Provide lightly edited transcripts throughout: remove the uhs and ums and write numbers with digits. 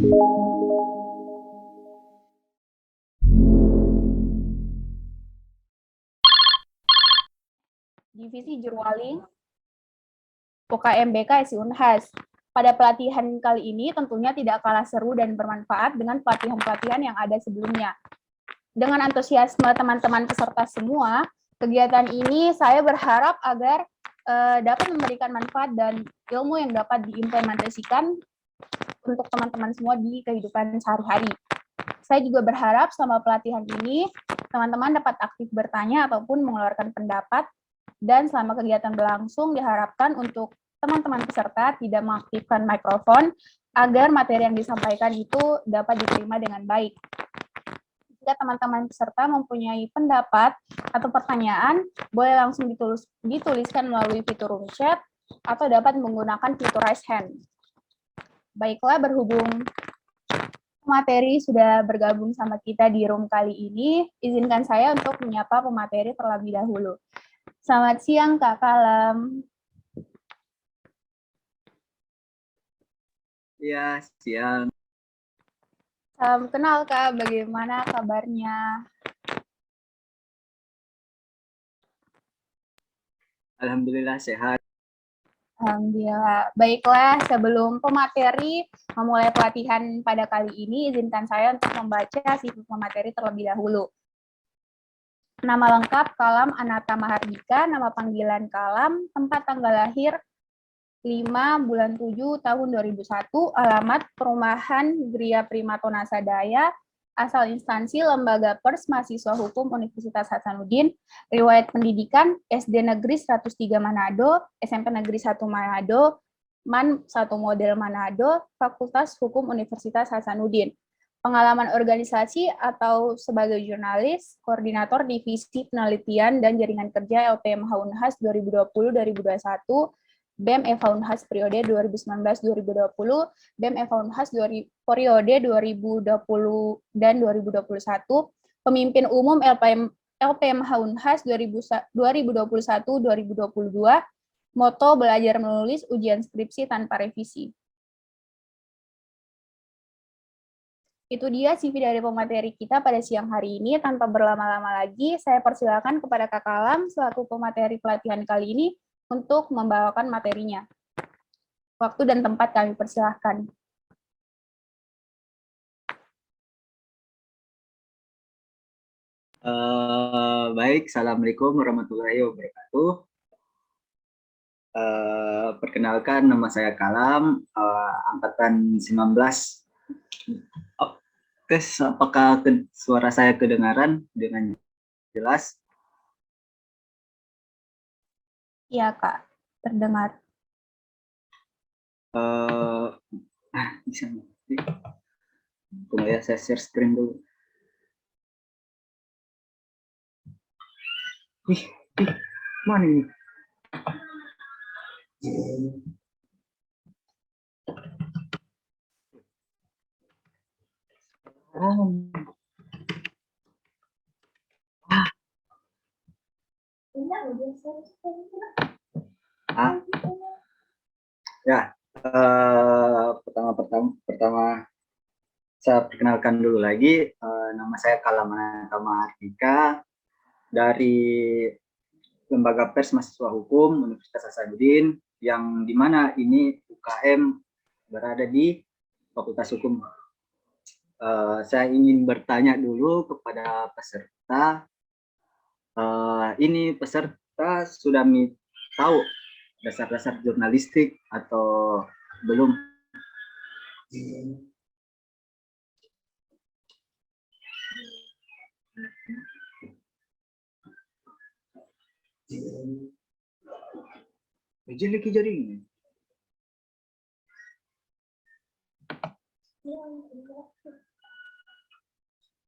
Divisi Jurwaling, UKM BK SI Unhas. Pada pelatihan kali ini tentunya tidak kalah seru dan bermanfaat dengan pelatihan-pelatihan yang ada sebelumnya. Dengan antusiasme teman-teman peserta semua, kegiatan ini saya berharap agar dapat memberikan manfaat dan ilmu yang dapat diimplementasikan untuk teman-teman semua di kehidupan sehari-hari. Saya juga berharap selama pelatihan ini, teman-teman dapat aktif bertanya ataupun mengeluarkan pendapat, dan selama kegiatan berlangsung diharapkan untuk teman-teman peserta tidak mengaktifkan mikrofon agar materi yang disampaikan itu dapat diterima dengan baik. Jika teman-teman peserta mempunyai pendapat atau pertanyaan, boleh langsung dituliskan melalui fitur room chat atau dapat menggunakan fitur raise hand. Baiklah, berhubung pemateri sudah bergabung sama kita di room kali ini, izinkan saya untuk menyapa pemateri terlebih dahulu. Selamat siang, Kak Kalam. Ya, siang. Salam kenal, Kak. Bagaimana kabarnya? Alhamdulillah sehat. Alhamdulillah. Baiklah, sebelum pemateri memulai pelatihan pada kali ini, izinkan saya untuk membaca CV pemateri terlebih dahulu. Nama lengkap Kalam Anata Mahardika, nama panggilan Kalam, tempat tanggal lahir 5/7/2001, alamat perumahan Gria Primatona Sadaya, asal instansi lembaga pers mahasiswa hukum Universitas Hasanuddin, riwayat pendidikan SD Negeri 103 Manado, SMP Negeri 1 Manado, MAN 1 Model Manado, Fakultas Hukum Universitas Hasanuddin. Pengalaman organisasi atau sebagai jurnalis, koordinator divisi penelitian dan jaringan kerja LPMH Unhas 2020-2021, BEM Eva Unhas periode 2019-2020, BEM Eva Unhas periode 2020 dan 2021, pemimpin umum LPMH Unhas 2021-2022, moto belajar menulis ujian skripsi tanpa revisi. Itu dia CV dari pemateri kita pada siang hari ini. Tanpa berlama-lama lagi, saya persilakan kepada Kak Kalam selaku pemateri pelatihan kali ini untuk membawakan materinya. Waktu dan tempat kami persilahkan. Baik, Assalamualaikum warahmatullahi wabarakatuh. Perkenalkan, nama saya Kalam, angkatan 19. Tes, apakah suara saya kedengaran dengan jelas? Iya, Kak. Terdengar. Bisa ngerti. Tunggu ya, saya share screen dulu. Mana ini? Ya, pertama saya perkenalkan dulu lagi, nama saya Kalam Anata Mahardika dari Lembaga Pers Mahasiswa Hukum Universitas Hasanuddin, yang dimana ini UKM berada di Fakultas Hukum. Saya ingin bertanya dulu kepada peserta, ini peserta sudah tahu dasar-dasar jurnalistik atau belum? Jelek jaring.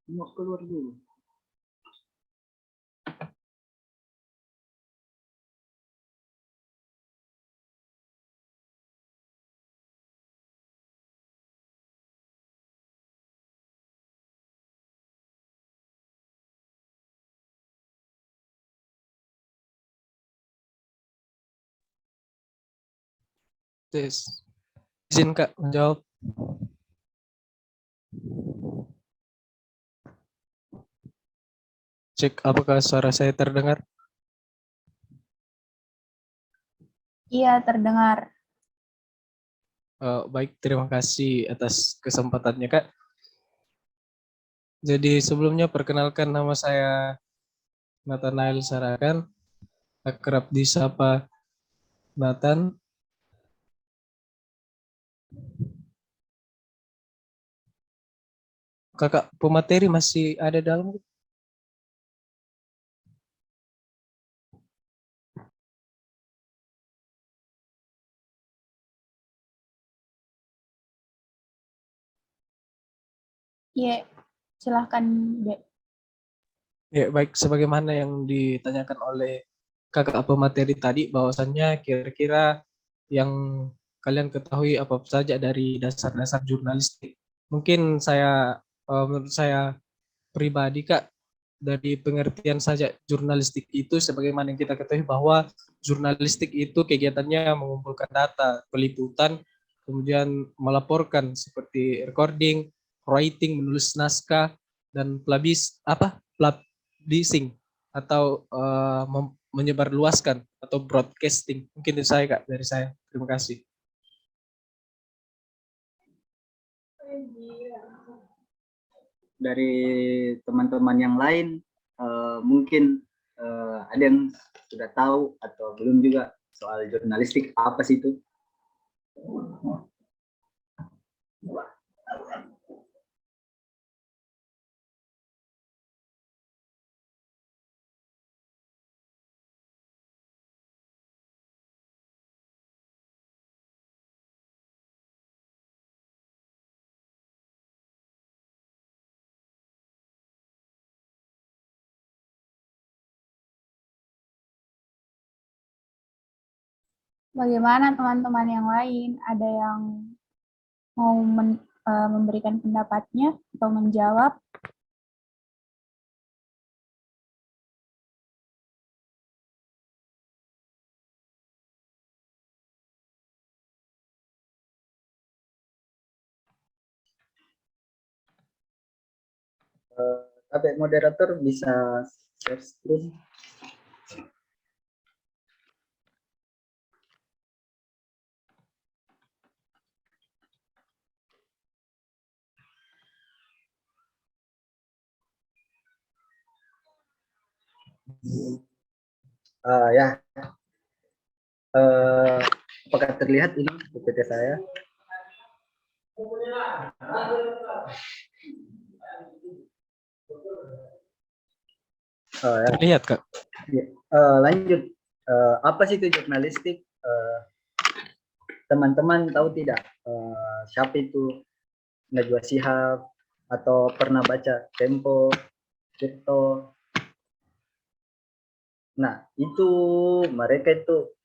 Mau keluar dulu. Tes. Izin Kak menjawab. Cek apakah suara saya terdengar? Iya, terdengar. Baik, terima kasih atas kesempatannya, Kak. Jadi sebelumnya perkenalkan, nama saya Nathanael Sarakan, akrab disapa Nathan. Kakak pemateri masih ada dalam? Iya, silahkan, Dek. Ya, baik, sebagaimana yang ditanyakan oleh kakak pemateri tadi, bahwasannya kira-kira yang kalian ketahui apa saja dari dasar-dasar jurnalistik. Mungkin menurut saya pribadi, Kak, dari pengertian saja jurnalistik itu, sebagaimana yang kita ketahui bahwa jurnalistik itu kegiatannya mengumpulkan data, peliputan, kemudian melaporkan seperti recording, writing, menulis naskah, dan publishing atau menyebarluaskan atau broadcasting. Mungkin itu saya, Kak, dari saya. Terima kasih. Dari teman-teman yang lain, mungkin ada yang sudah tahu atau belum juga soal jurnalistik, apa sih itu? Bagaimana teman-teman yang lain? Ada yang mau memberikan pendapatnya atau menjawab? Tapi moderator bisa share screen. Ya, apakah terlihat ini PPT saya? Ya. Terlihat, Kak. Ya, lanjut. Apa sih itu jurnalistik? Teman-teman tahu tidak siapa itu Najwa Shihab, atau pernah baca Tempo, Tirto? Nah, itu mereka itu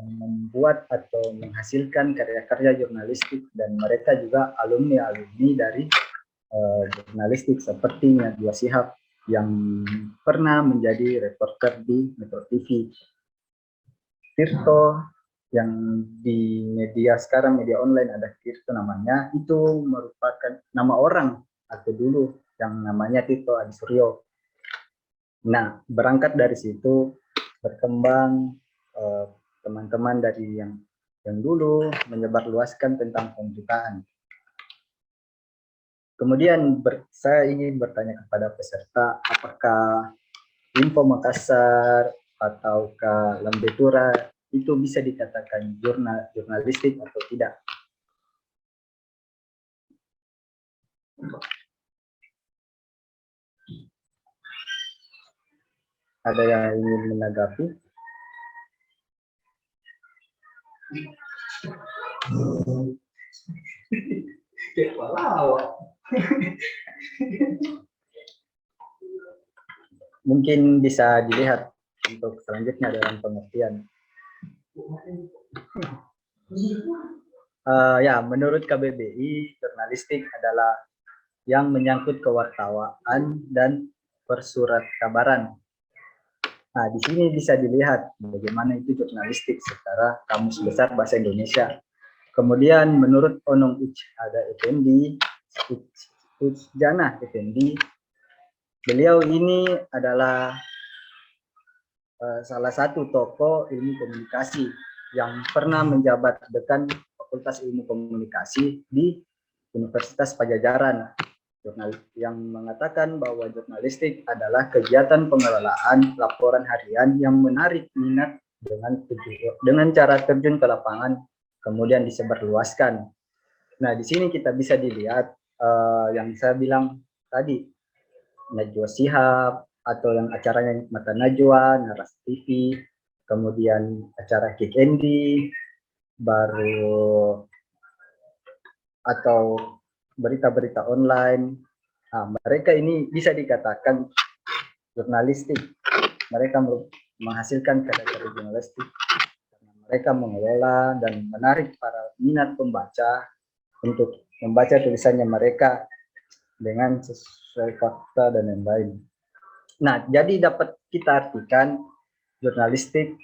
membuat atau menghasilkan karya-karya jurnalistik, dan mereka juga alumni-alumni dari jurnalistik seperti Najwa Shihab yang pernah menjadi reporter di Metro TV. Tirto yang di media sekarang, media online ada Tirto namanya, itu merupakan nama orang atau dulu yang namanya Tirto Adi Suryo. Nah, berangkat dari situ berkembang teman-teman dari yang dulu menyebarluaskan tentang pembukaan. Kemudian saya ingin bertanya kepada peserta, apakah Info Makassar ataukah Lambetura itu bisa dikatakan jurnalistik atau tidak? Ada yang ingin menanggapi? Mungkin bisa dilihat untuk selanjutnya dalam pengertian. Ya, menurut KBBI, jurnalistik adalah yang menyangkut kewartawaan dan persurat kabaran. Nah, di sini bisa dilihat bagaimana itu jurnalistik secara Kamus Besar Bahasa Indonesia. Kemudian menurut Onong Ada Effendi, Hujjana Effendi. Beliau ini adalah salah satu tokoh ilmu komunikasi yang pernah menjabat dekan Fakultas Ilmu Komunikasi di Universitas Pajajaran, yang mengatakan bahwa jurnalistik adalah kegiatan pengelolaan laporan harian yang menarik minat dengan cara terjun ke lapangan, kemudian disebarluaskan. Nah, di sini kita bisa dilihat yang saya bilang tadi, Najwa Shihab, atau yang acaranya Mata Najwa, Narasi TV, kemudian acara Kick Andy, baru atau berita-berita online. Nah, mereka ini bisa dikatakan jurnalistik. Mereka menghasilkan karya-karya jurnalistik. Mereka mengelola dan menarik para minat pembaca untuk membaca tulisannya mereka dengan sesuai fakta dan lain-lain. Nah, jadi dapat kita artikan jurnalistik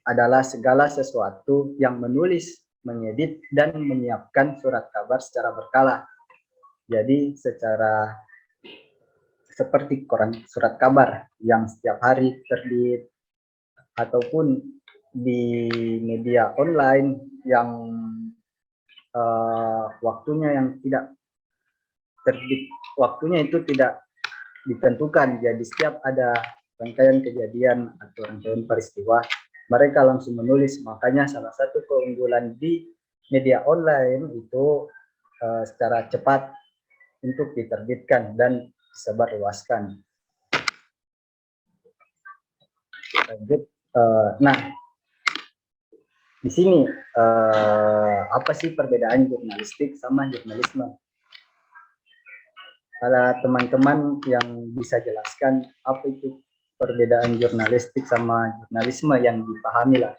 adalah segala sesuatu yang menulis, mengedit, dan menyiapkan surat kabar secara berkala. Jadi seperti koran surat kabar yang setiap hari terbit, ataupun di media online yang waktunya yang tidak terbit, waktunya itu tidak ditentukan. Jadi setiap ada rangkaian kejadian atau rangkaian peristiwa, mereka langsung menulis. Makanya salah satu keunggulan di media online itu secara cepat untuk diterbitkan dan disebarluaskan. Lanjut. Nah, di sini apa sih perbedaan jurnalistik sama jurnalisme? Kalau teman-teman yang bisa jelaskan apa itu perbedaan jurnalistik sama jurnalisme yang dipahami lah.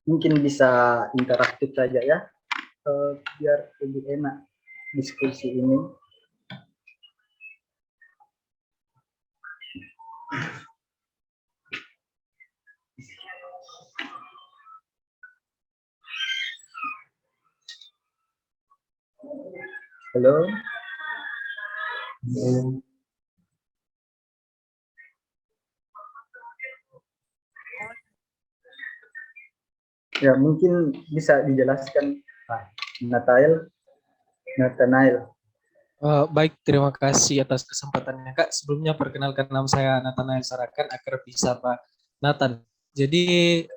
Mungkin bisa interaktif saja ya, biar lebih enak diskusi ini. Halo. Ya, mungkin bisa dijelaskan Nathanael. Baik, terima kasih atas kesempatannya, Kak. Sebelumnya perkenalkan, nama saya Nathanael Sarakan, akrab disapa Nathan. Jadi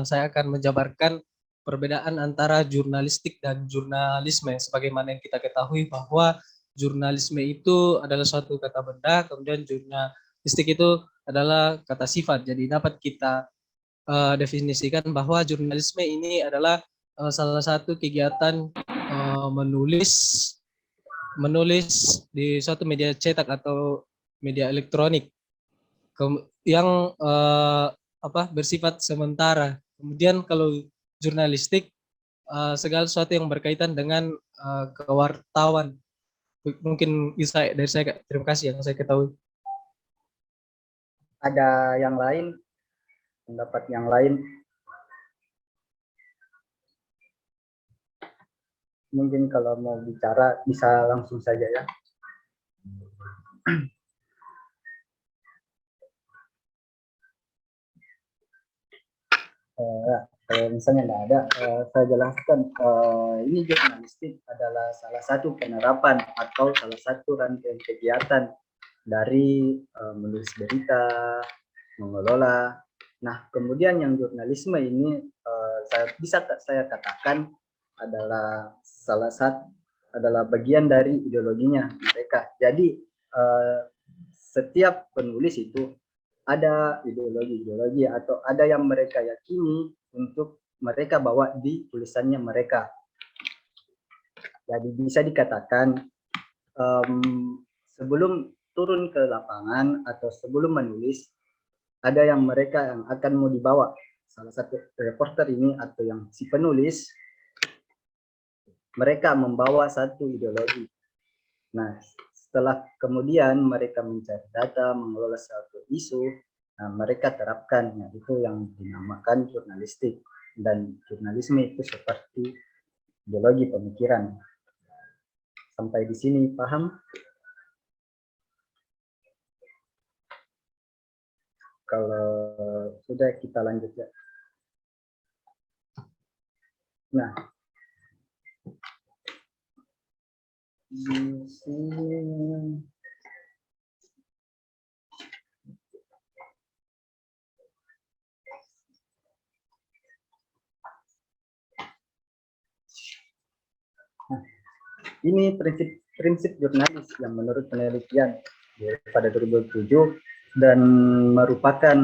saya akan menjabarkan perbedaan antara jurnalistik dan jurnalisme. Sebagaimana yang kita ketahui bahwa jurnalisme itu adalah suatu kata benda, kemudian jurnalistik itu adalah kata sifat. Jadi dapat kita definisikan bahwa jurnalisme ini adalah salah satu kegiatan menulis di suatu media cetak atau media elektronik yang bersifat sementara. Kemudian kalau jurnalistik segala sesuatu yang berkaitan dengan kewartawan. Mungkin bisa dari saya, terima kasih yang saya ketahui. Ada yang lain, pendapat yang lain? Mungkin kalau mau bicara bisa langsung saja ya. Kalau misalnya nggak ada, saya jelaskan. Ini jurnalistik adalah salah satu penerapan atau salah satu rangkaian kegiatan dari menulis berita, mengelola. Nah, kemudian yang jurnalisme ini saya katakan adalah adalah bagian dari ideologinya mereka. Jadi setiap penulis itu ada ideologi atau ada yang mereka yakini untuk mereka bawa di tulisannya mereka. Jadi bisa dikatakan sebelum turun ke lapangan atau sebelum menulis, ada yang mereka yang akan mau dibawa. Salah satu reporter ini atau yang si penulis mereka membawa satu ideologi. Nah, setelah kemudian mereka mencari data, mengelola suatu isu, nah, mereka terapkan. Nah, itu yang dinamakan jurnalistik. Dan jurnalisme itu seperti ideologi pemikiran. Sampai di sini paham? Kalau sudah, kita lanjut ya. Nah, di sini ini prinsip jurnalis yang menurut penelitian pada 2007 dan merupakan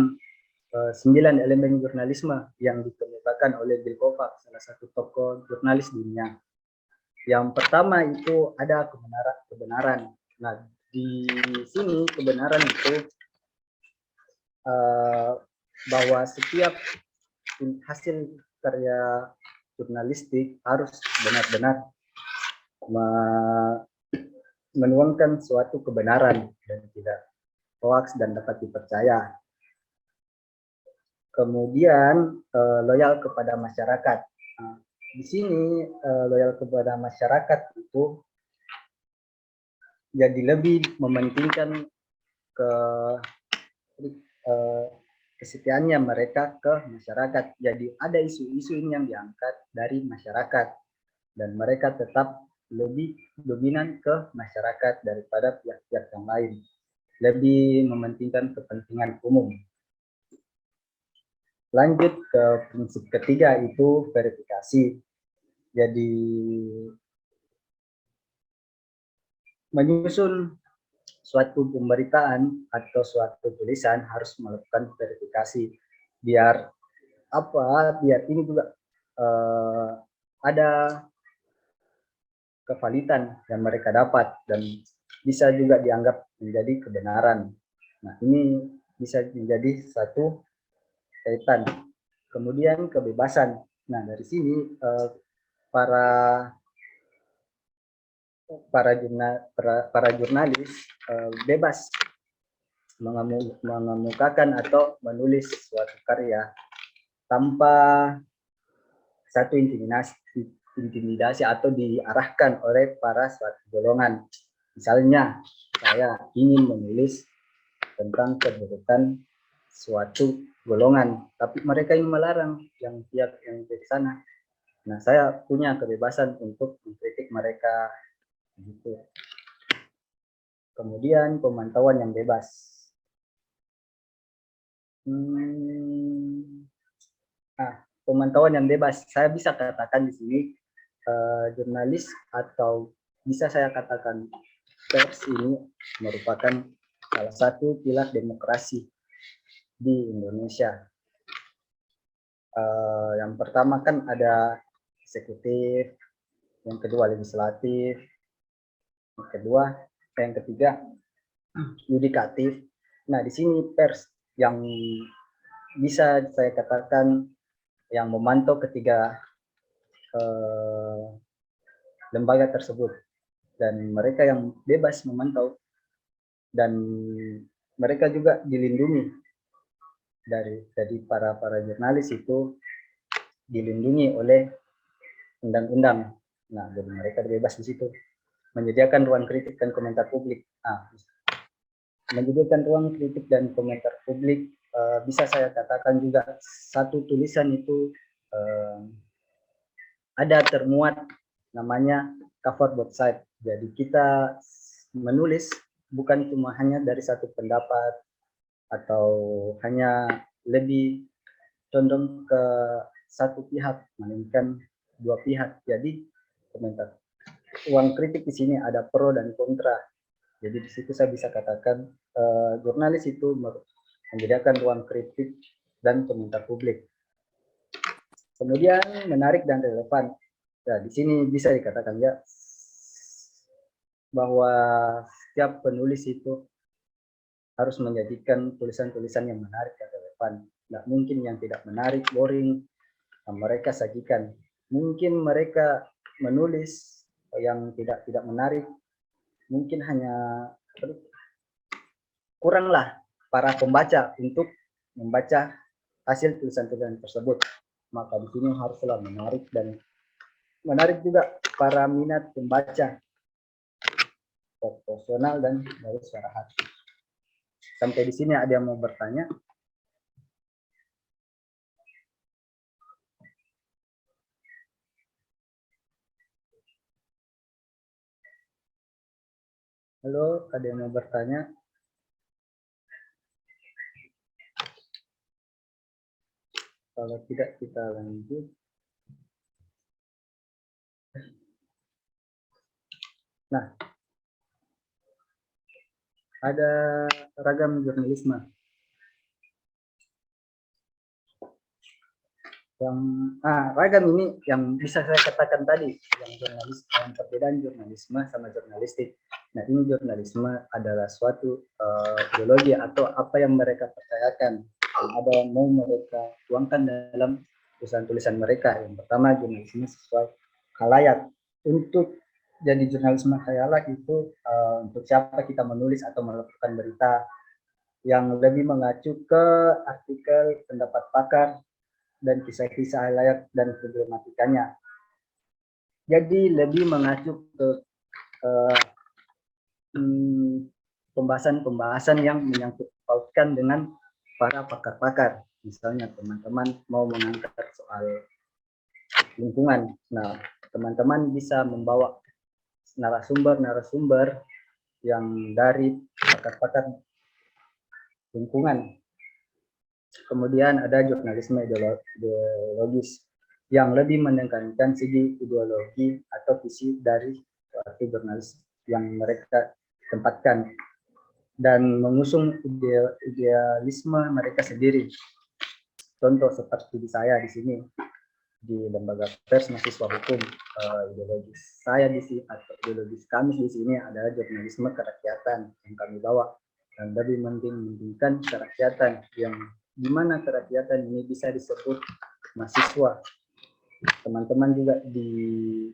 9 elemen jurnalisme yang dikemukakan oleh Bill Kovacs, salah satu tokoh jurnalis dunia. Yang pertama itu ada kebenaran. Nah, di sini kebenaran itu bahwa setiap hasil karya jurnalistik harus benar-benar menuangkan suatu kebenaran dan tidak hoax dan dapat dipercaya. Kemudian loyal kepada masyarakat. Nah, di sini loyal kepada masyarakat itu jadi lebih mementingkan kesetiaannya mereka ke masyarakat. Jadi ada isu-isu ini yang diangkat dari masyarakat dan mereka tetap lebih dominan ke masyarakat daripada pihak-pihak yang lain. Lebih mementingkan kepentingan umum. Lanjut ke prinsip ketiga, itu verifikasi. Jadi menyusun suatu pemberitaan atau suatu tulisan harus melakukan verifikasi biar ini juga ada kevalitan yang mereka dapat dan bisa juga dianggap menjadi kebenaran. Nah, ini bisa menjadi satu kaitan. Kemudian kebebasan. Nah, dari sini para jurnalis bebas mengemukakan atau menulis suatu karya tanpa satu intimidasi atau diarahkan oleh para suatu golongan. Misalnya, saya ingin menulis tentang keburukan suatu golongan, tapi mereka ingin melarang yang pihak yang di sana. Nah, saya punya kebebasan untuk mengkritik mereka. Gitu. Kemudian pemantauan yang bebas. Pemantauan yang bebas, saya bisa katakan di sini jurnalis atau bisa saya katakan pers ini merupakan salah satu pilar demokrasi di Indonesia. Yang pertama kan ada eksekutif, yang kedua legislatif, yang ketiga yudikatif. Nah, di sini pers yang bisa saya katakan yang memantau ketiga lembaga tersebut, dan mereka yang bebas memantau dan mereka juga dilindungi dari para jurnalis itu dilindungi oleh undang-undang. Nah, jadi mereka bebas di situ. Menyediakan ruang kritik dan komentar publik. Menyediakan ruang kritik dan komentar publik bisa saya katakan juga satu tulisan itu ada termuat namanya cover both side. Jadi kita menulis bukan cuma hanya dari satu pendapat atau hanya lebih condong ke satu pihak, melainkan dua pihak. Jadi komentar ruang kritik di sini ada pro dan kontra. Jadi di situ saya bisa katakan jurnalis itu menyediakan ruang kritik dan komentar publik. Kemudian menarik dan relevan. Nah, di sini bisa dikatakan ya bahwa setiap penulis itu harus menjadikan tulisan-tulisan yang menarik dan relevan. Nggak mungkin yang tidak menarik, boring, mereka sajikan. Mungkin mereka menulis yang tidak menarik, mungkin hanya kuranglah para pembaca untuk membaca hasil tulisan-tulisan tersebut. Maka di sini haruslah menarik dan menarik juga para minat pembaca, proporsional dan dari suara hati. Sampai di sini ada yang mau bertanya? Halo, ada yang mau bertanya? Kalau tidak, kita lanjut. Nah, ada ragam jurnalisme. Yang ragam ini yang bisa saya katakan tadi, yang perbedaan jurnalisme sama jurnalistik. Nah, ini jurnalisme adalah suatu ideologi atau apa yang mereka percayakan, ada yang mau mereka tuangkan dalam tulisan-tulisan mereka. Yang pertama, jurnalisme sesuai khalayak. Untuk jadi jurnalisme khalayak itu untuk siapa kita menulis atau melakukan berita yang lebih mengacu ke artikel, pendapat pakar, dan kisah-kisah layak dan problematikanya. Jadi lebih mengacu ke pembahasan-pembahasan yang menyangkut pautkan dengan para pakar-pakar. Misalnya teman-teman mau mengangkat soal lingkungan. Nah, teman-teman bisa membawa narasumber yang dari pakar-pakar lingkungan. Kemudian ada jurnalisme ideologis yang lebih menekankan segi ideologi atau visi dari suatu jurnalis yang mereka tempatkan dan mengusung idealisme mereka sendiri. Contoh seperti di saya di sini di lembaga pers mahasiswa hukum, ideologis saya di sini atau ideologis kami di sini adalah jurnalisme kerakyatan yang kami bawa dan lebih mementingkan kerakyatan yang di mana kerakyatan ini bisa disebut mahasiswa. Teman-teman juga di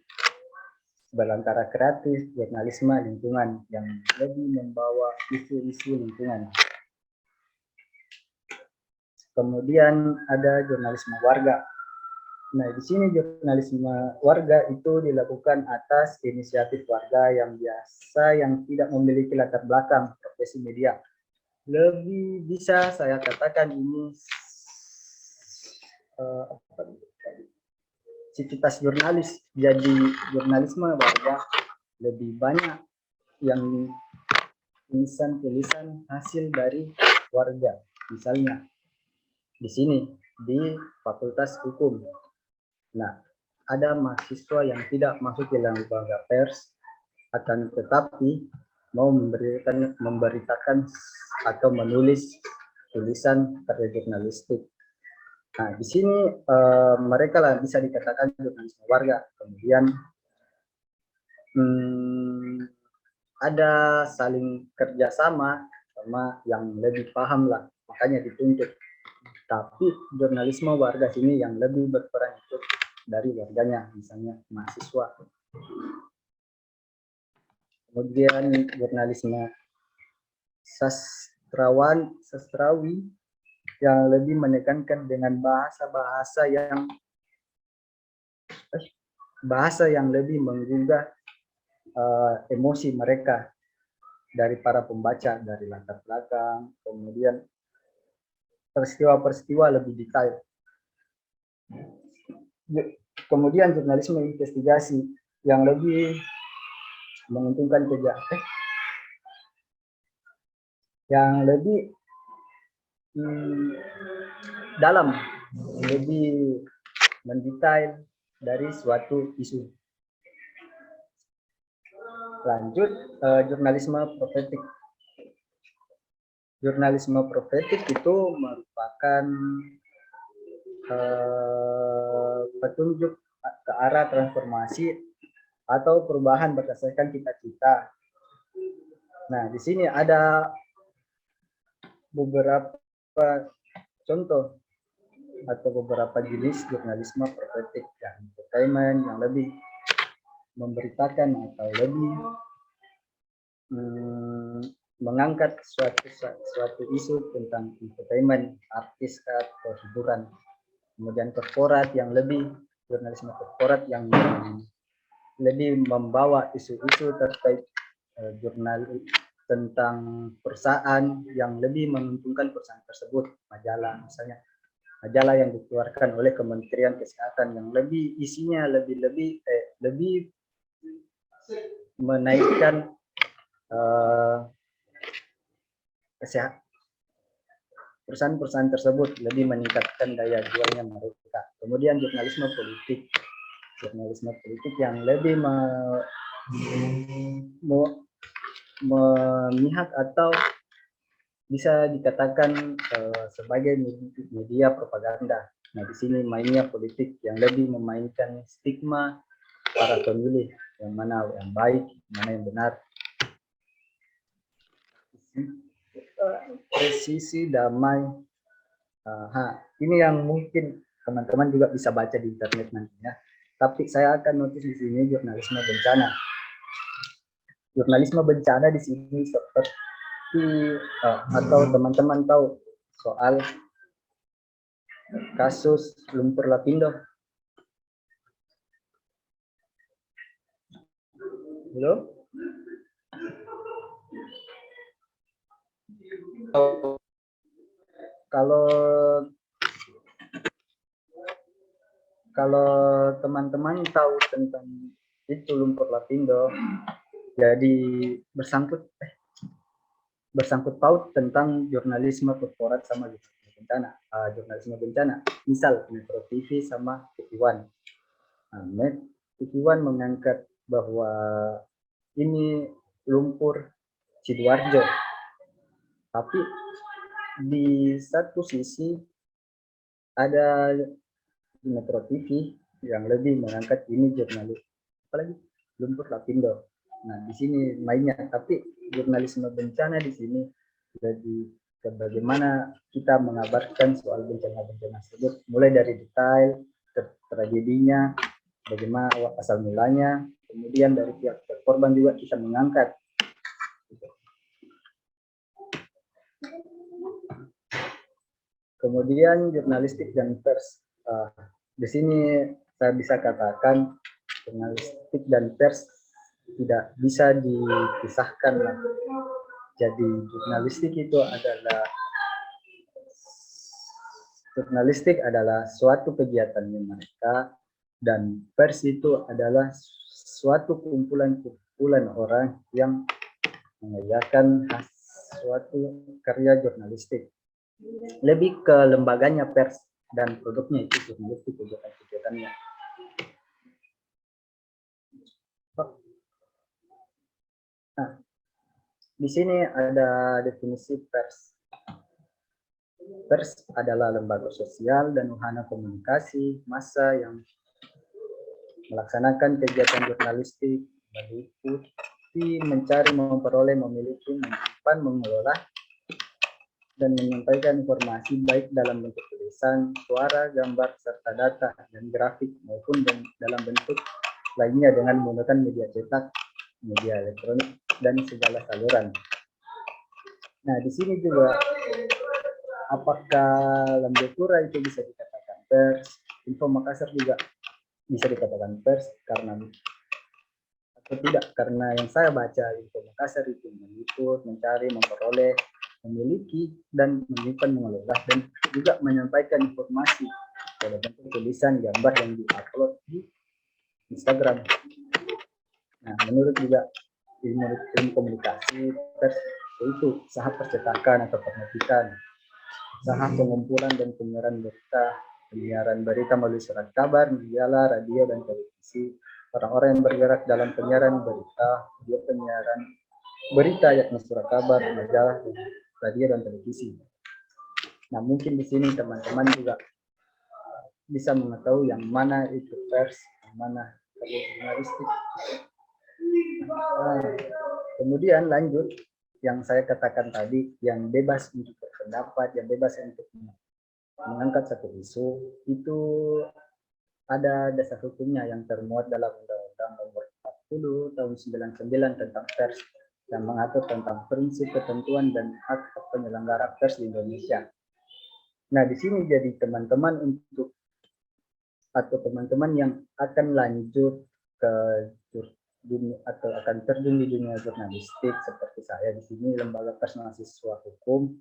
belantara kreatif, jurnalisme lingkungan yang lebih membawa isu-isu lingkungan. Kemudian ada jurnalisme warga. Nah, di sini jurnalisme warga itu dilakukan atas inisiatif warga yang biasa yang tidak memiliki latar belakang profesi media. Lebih bisa saya katakan ini civitas jurnalis. Jadi jurnalisme warga lebih banyak yang tulisan-tulisan hasil dari warga. Misalnya di sini di Fakultas Hukum. Nah, ada mahasiswa yang tidak masuk ke lembaga pers akan tetapi mau memberitakan atau menulis tulisan karya jurnalistik. Nah, di sini mereka lah bisa dikatakan jurnalisme warga. Kemudian ada saling kerjasama sama yang lebih paham lah, makanya dituntut. Tapi jurnalisme warga sini yang lebih berperan itu dari warganya, misalnya mahasiswa. Kemudian jurnalisme sastrawi yang lebih menekankan dengan bahasa yang lebih menggugah emosi mereka dari para pembaca, dari latar belakang, kemudian peristiwa-peristiwa lebih detail. Kemudian jurnalisme investigasi yang lebih menguntungkan yang lebih dalam, lebih mendetail dari suatu isu. Lanjut, jurnalisme profetik. Jurnalisme profetik itu merupakan petunjuk ke arah transformasi atau perubahan berdasarkan cita-cita. Nah, di sini ada beberapa contoh atau beberapa jenis jurnalisme profetik, yang entertainment yang lebih memberitakan atau lebih mengangkat suatu isu tentang entertainment, artis atau hiburan. Kemudian korporat yang lebih, jurnalisme korporat yang lebih membawa isu-isu terkait jurnal tentang perusahaan yang lebih menguntungkan perusahaan tersebut, majalah misalnya, majalah yang dikeluarkan oleh Kementerian Kesehatan yang lebih isinya lebih menaikkan kesehatan perusahaan-perusahaan tersebut, lebih meningkatkan daya jualnya mereka. Kemudian jurnalisme politik yang lebih memihak atau bisa dikatakan sebagai media propaganda. Nah, di sini mainnya politik yang lebih memainkan stigma para pemilih, yang mana yang baik, mana yang benar. Presisi damai. Ini yang mungkin teman-teman juga bisa baca di internet nantinya. Tapi saya akan notis di sini jurnalisme bencana. Jurnalisme bencana di sini seperti atau teman-teman tahu soal kasus lumpur lapindo. Halo? Kalau teman-teman tahu tentang itu lumpur lapindo, jadi bersangkut paut tentang jurnalisme korporat sama jurnalisme bencana. Misal Metro TV sama TV1. TV1 mengangkat bahwa ini lumpur Sidoarjo. Tapi di satu sisi ada di Metro TV yang lebih mengangkat ini jurnalis, apalagi lumpur lapindo. Nah, di sini mainnya, tapi jurnalisme bencana di sini jadi bagaimana kita mengabarkan soal bencana-bencana tersebut, mulai dari detail, tragedinya, bagaimana asal mulanya, kemudian dari pihak korban juga kita mengangkat. Kemudian jurnalistik dan pers. Di sini saya bisa katakan jurnalistik dan pers tidak bisa dipisahkan. Jadi jurnalistik adalah suatu kegiatan mereka, dan pers itu adalah suatu kumpulan orang yang mengerjakan suatu karya jurnalistik. Lebih ke lembaganya pers dan produknya itu jurnalistik, kegiatan-kegiatannya. Nah, di sini ada definisi pers. Pers adalah lembaga sosial dan wahana komunikasi massa yang melaksanakan kegiatan jurnalistik, meliputi, mencari, memperoleh, memiliki, menyimpan, mengelola, dan menyampaikan informasi baik dalam bentuk tulisan, suara, gambar, serta data dan grafik maupun dalam bentuk lainnya dengan menggunakan media cetak, media elektronik, dan segala saluran. Nah, di sini juga apakah Lambekura itu bisa dikatakan pers, Info Makassar juga bisa dikatakan pers karena atau tidak, karena yang saya baca Info Makassar itu meliput, mencari, memperoleh, memiliki, dan menyimpan, mengelola, dan juga menyampaikan informasi pada bentuk tulisan, gambar yang diupload di Instagram. Nah, menurut juga ilmu komunikasi, pers itu usaha percetakan atau penerbitan, usaha pengumpulan dan penyiaran berita melalui surat kabar, majalah, radio, dan televisi. Orang-orang yang bergerak dalam penyiaran berita, video penyiaran berita, yakni surat kabar, majalah, radio, dan televisi. Nah, mungkin di sini teman-teman juga bisa mengetahui yang mana itu pers, yang mana jurnalistik. Kemudian lanjut yang saya katakan tadi, yang bebas untuk berpendapat, yang bebas untuk mengangkat satu isu, itu ada dasar hukumnya yang termuat dalam Undang-Undang Nomor tahun 99 tentang pers yang mengatur tentang prinsip, ketentuan, dan hak penyelenggara pers di Indonesia. Nah, di sini jadi teman-teman teman-teman yang akan lanjut ke dunia atau akan terjun di dunia jurnalistik seperti saya di sini, Lembaga Pers Mahasiswa Hukum,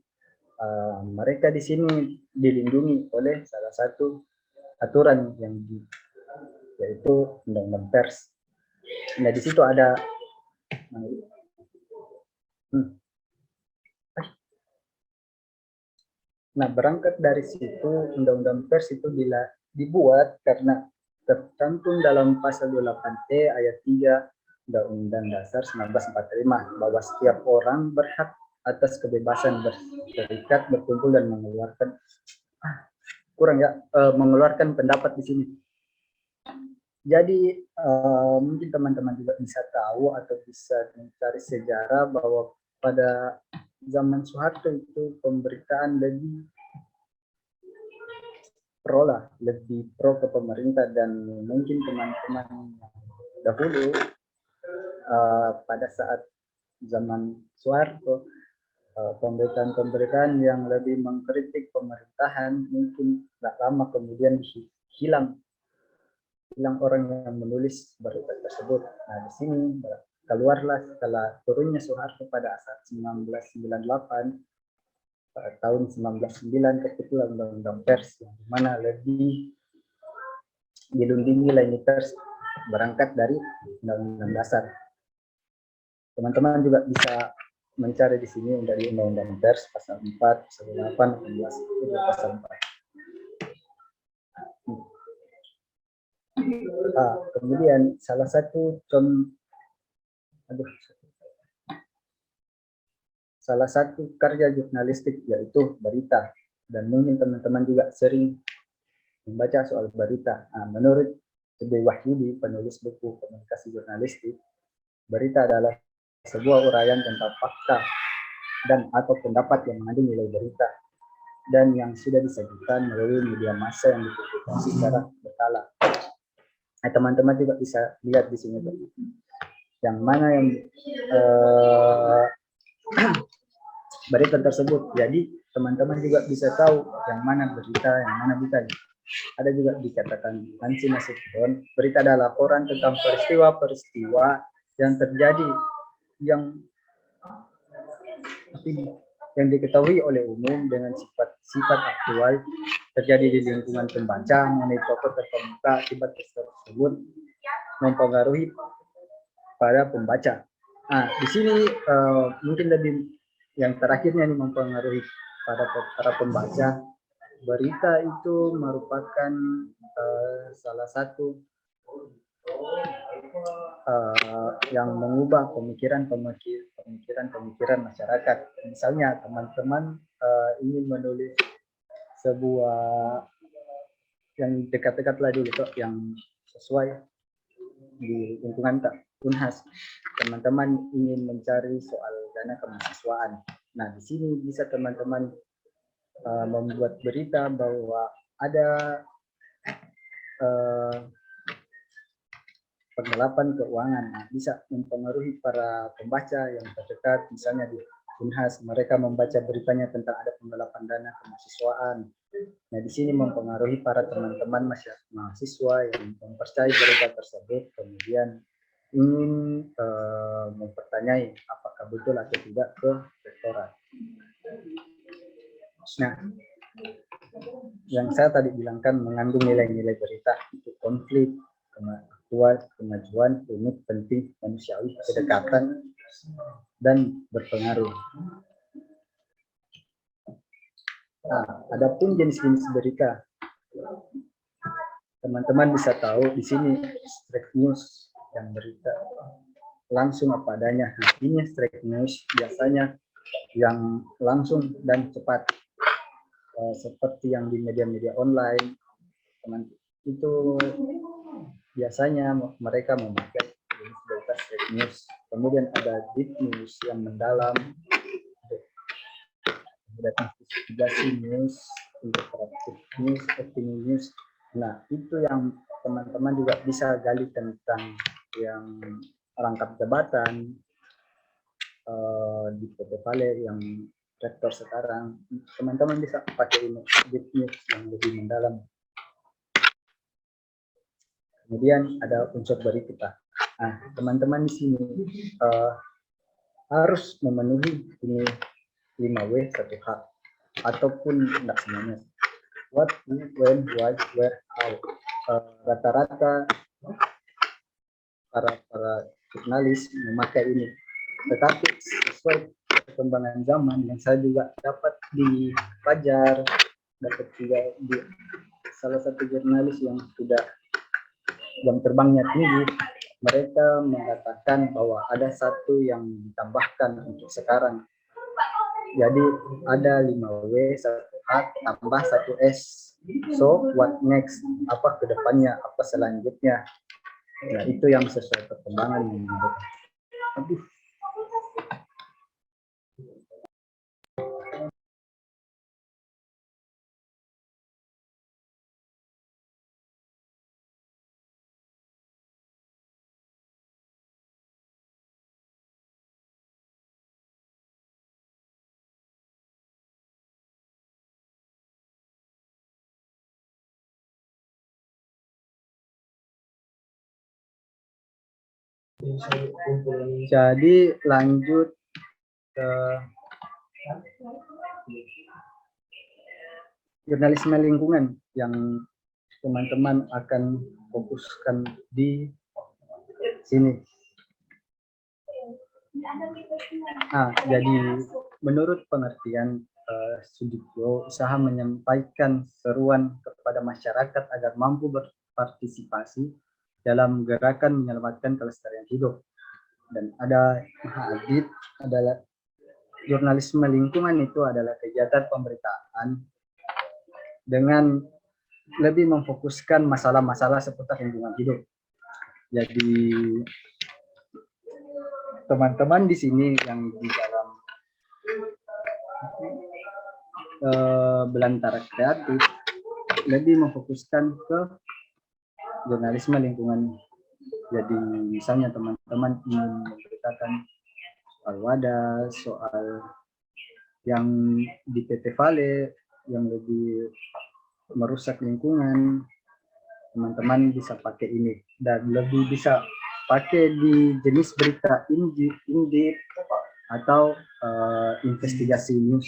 mereka di sini dilindungi oleh salah satu aturan yaitu Undang-Undang Pers. Nah, di situ ada Nah, berangkat dari situ Undang-Undang Pers itu dibuat karena tercantum dalam pasal 28E ayat 3 Undang-Undang Dasar 1945 bahwa setiap orang berhak atas kebebasan berserikat, berkumpul, dan mengeluarkan pendapat di sini. Jadi mungkin teman-teman juga bisa tahu atau bisa mencari sejarah bahwa pada zaman Soeharto itu pemberitaan lebih pro ke pemerintah, dan mungkin teman-teman dahulu pada saat zaman Soeharto pemberitaan yang lebih mengkritik pemerintahan mungkin tidak lama kemudian hilang orang yang menulis berita tersebut. Nah, di sini keluarlah setelah turunnya Soeharto pada saat 1998 tahun 1999 ketika Undang-Undang Pers yang mana lebih dilindungi lainnya pers berangkat dari Undang-Undang Dasar. Teman-teman juga bisa mencari di sini dari Undang-Undang Pers pasal 4, pasal 8, 18, pasal 4. Kemudian salah satu karya jurnalistik yaitu berita, dan mungkin teman-teman juga sering membaca soal berita. Menurut C.B. Wahyudi, penulis buku Komunikasi Jurnalistik, berita adalah sebuah uraian tentang fakta dan atau pendapat yang mengandung nilai berita dan yang sudah disajikan melalui media massa yang dipublikasi secara berkala. Teman-teman juga bisa lihat di sini yang mana yang berita tersebut. Jadi teman-teman juga bisa tahu yang mana berita, yang mana bukan. Ada juga dikatakan Hansi Nasution, berita adalah laporan tentang peristiwa-peristiwa yang terjadi yang diketahui oleh umum dengan sifat aktual terjadi di lingkungan pembaca mengenai tokoh terkemuka akibat tersebut mempengaruhi pada pembaca. Di sini mungkin lebih yang terakhirnya ini mempengaruhi pada para pembaca. Berita itu merupakan salah satu yang mengubah pemikiran masyarakat. Misalnya teman-teman ingin menulis sebuah yang dekat-dekat lah dulu yang sesuai di lingkungan Unhas. Teman-teman ingin mencari soal dana kemahasiswaan. Nah, di sini bisa teman-teman membuat berita bahwa ada penggelapan keuangan. Bisa mempengaruhi para pembaca yang terdekat, misalnya di Unhas, mereka membaca beritanya tentang ada penggelapan dana kemahasiswaan. Nah, di sini mempengaruhi para teman-teman mahasiswa yang mempercayai berita tersebut, kemudian ingin mempertanyai apakah betul atau tidak ke rektorat. Nah, yang saya tadi bilangkan mengandung nilai-nilai berita itu konflik, kemajuan, unik, penting, manusiawi, kedekatan, dan berpengaruh. Adapun jenis-jenis berita, teman-teman bisa tahu di sini straight news yang berita langsung apa adanya. Ini straight news biasanya yang langsung dan cepat, seperti yang di media-media online. Itu biasanya mereka memakai jenis berita straight news. Kemudian ada deep news yang mendalam, ada investigasi news, interaktif news, opini news. Nah, itu yang teman-teman juga bisa gali tentang yang rangkap jabatan di PT Vale yang rektor sekarang, teman-teman bisa pakai ini deep news yang lebih mendalam. Kemudian ada unsur berita. Nah, teman-teman di sini harus memenuhi ini 5W 1H ataupun tidak semuanya. What, who, when, why, where, how. Rata-rata para jurnalis memakai ini. Tetapi sesuai perkembangan zaman yang saya juga dapat di Fajar, dapat juga di salah satu jurnalis yang sudah jam terbangnya tinggi, mereka mengatakan bahwa ada satu yang ditambahkan untuk sekarang. Jadi ada 5W, 1H, tambah 1S. So, what next? Apa kedepannya? Apa selanjutnya? Nah, itu yang sesuai perkembangan. Aduh. Jadi lanjut ke jurnalisme lingkungan yang teman-teman akan fokuskan di sini. Nah, jadi menurut pengertian Sudipyo, usaha menyampaikan seruan kepada masyarakat agar mampu berpartisipasi dalam gerakan menyelamatkan kelestarian hidup. Dan ada Mahadit adalah jurnalisme lingkungan itu adalah kegiatan pemberitaan dengan lebih memfokuskan masalah-masalah seputar lingkungan hidup. Jadi teman-teman di sini yang di dalam belantara kreatif lebih memfokuskan ke jurnalisme lingkungan. Jadi misalnya teman-teman ingin memberitakan soal wadah, soal yang di PT Vale yang lebih merusak lingkungan, teman-teman bisa pakai ini dan lebih bisa pakai di jenis berita indie atau investigasi news.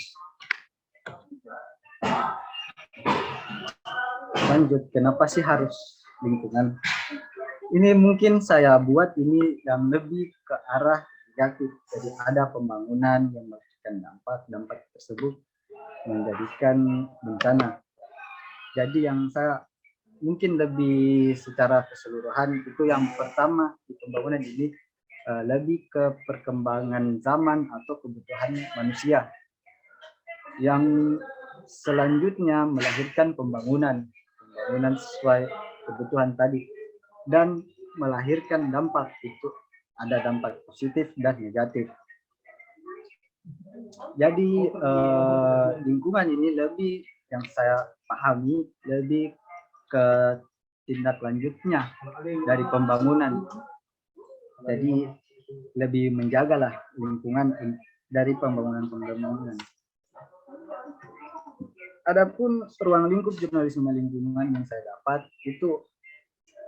Lanjut, kenapa sih harus lingkungan? Ini mungkin saya buat ini yang lebih ke arah negatif. Jadi ada pembangunan yang memberikan dampak tersebut menjadikan bencana. Jadi yang saya mungkin lebih secara keseluruhan itu yang pertama di pembangunan ini lebih ke perkembangan zaman atau kebutuhan manusia. Yang selanjutnya melahirkan pembangunan sesuai kebutuhan tadi dan melahirkan dampak, itu ada dampak positif dan negatif. Jadi lingkungan ini lebih yang saya pahami lebih ke tindak lanjutnya dari pembangunan. Jadi lebih menjagalah lingkungan dari pembangunan. Adapun ruang lingkup jurnalisme lingkungan yang saya dapat itu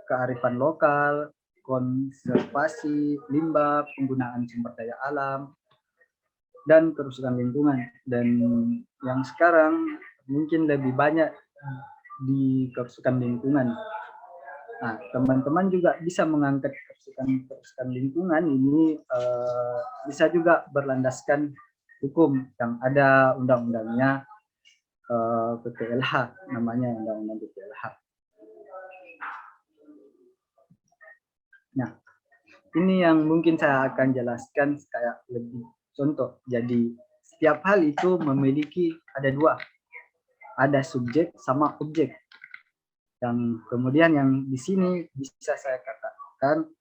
kearifan lokal, konservasi limbah, penggunaan sumber daya alam, dan kerusakan lingkungan. Dan yang sekarang mungkin lebih banyak di kerusakan lingkungan. Nah, teman-teman juga bisa mengangkat kerusakan lingkungan ini bisa juga berlandaskan hukum yang ada undang-undangnya PPLH, namanya undang-undang PPLH. Nah, ini yang mungkin saya akan jelaskan kayak lebih contoh. Jadi setiap hal itu memiliki ada dua, ada subjek sama objek. Yang kemudian yang di sini bisa saya katakan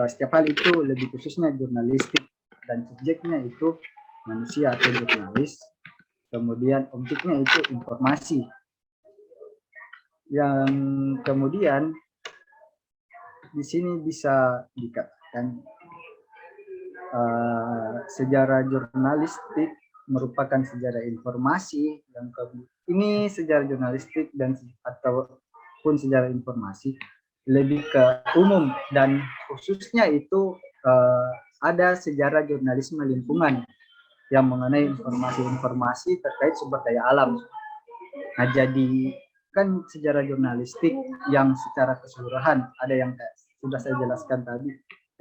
setiap hal itu lebih khususnya jurnalistik dan subjeknya itu manusia atau jurnalis. Kemudian objeknya itu informasi. Yang kemudian di sini bisa dikatakan sejarah jurnalistik merupakan sejarah informasi yang ini sejarah jurnalistik dan ataupun sejarah informasi lebih ke umum dan khususnya itu ada sejarah jurnalisme lingkungan yang mengenai informasi-informasi terkait sumber daya alam. Nah, jadi kan sejarah jurnalistik yang secara keseluruhan ada yang sudah saya jelaskan tadi,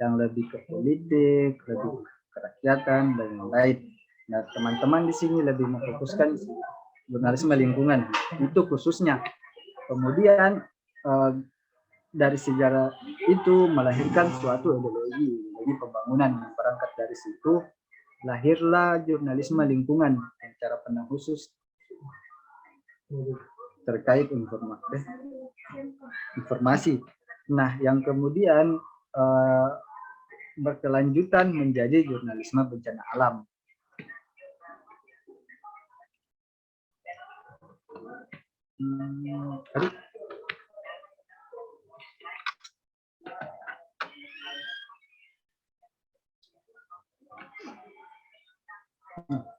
yang lebih ke politik, lebih ke kerakyatan dan lain-lain. Nah, teman-teman di sini lebih memfokuskan jurnalisme lingkungan itu khususnya. Kemudian dari sejarah itu melahirkan suatu ideologi pembangunan. Berangkat dari situ lahirlah jurnalisme lingkungan secara pandang khusus terkait informasi. Nah, yang kemudian berkelanjutan menjadi jurnalisme bencana alam.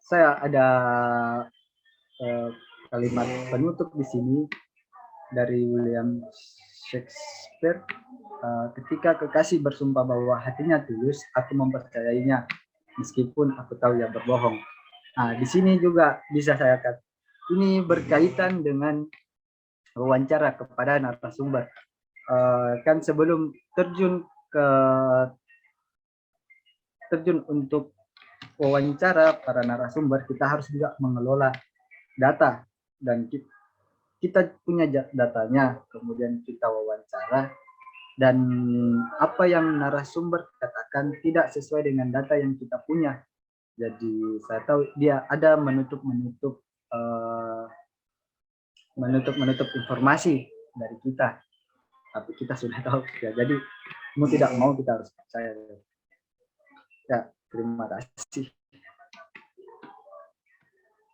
Saya ada kalimat penutup di sini dari William Shakespeare. Ketika kekasih bersumpah bahwa hatinya tulus, aku mempercayainya meskipun aku tahu ia berbohong. Nah, di sini juga bisa saya katakan ini berkaitan dengan wawancara kepada narasumber. Kan sebelum terjun untuk wawancara para narasumber, kita harus juga mengelola data dan kita punya datanya, kemudian kita wawancara dan apa yang narasumber katakan tidak sesuai dengan data yang kita punya. Jadi saya tahu dia ada menutup informasi dari kita, tapi kita sudah tahu ya. Jadi mau tidak mau kita harus percaya. Ya, terima kasih.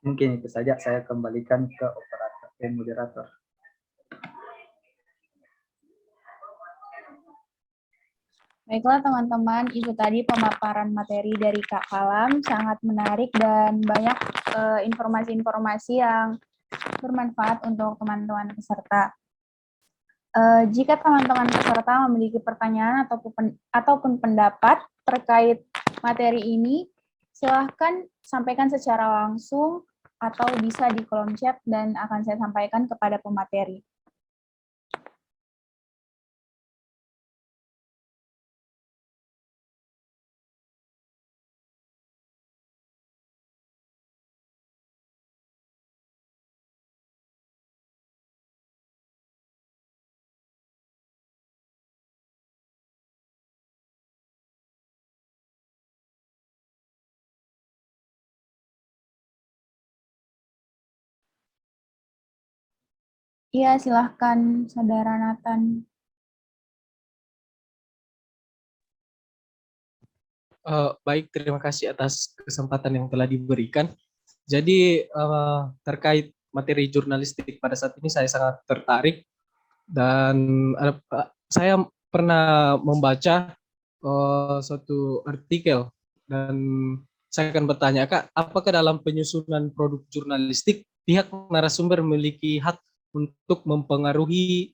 Mungkin itu saja, saya kembalikan ke moderator. Baiklah teman-teman, itu tadi pemaparan materi dari Kak Kalam, sangat menarik dan banyak informasi-informasi yang bermanfaat untuk teman-teman peserta. Jika teman-teman peserta memiliki pertanyaan ataupun pendapat terkait materi ini, silahkan sampaikan secara langsung atau bisa di kolom chat dan akan saya sampaikan kepada pemateri. Iya, silahkan Saudara Nathan. Baik, terima kasih atas kesempatan yang telah diberikan. Jadi terkait materi jurnalistik pada saat ini saya sangat tertarik dan saya pernah membaca suatu artikel dan saya akan bertanya, Kak, apakah dalam penyusunan produk jurnalistik pihak narasumber memiliki hak untuk mempengaruhi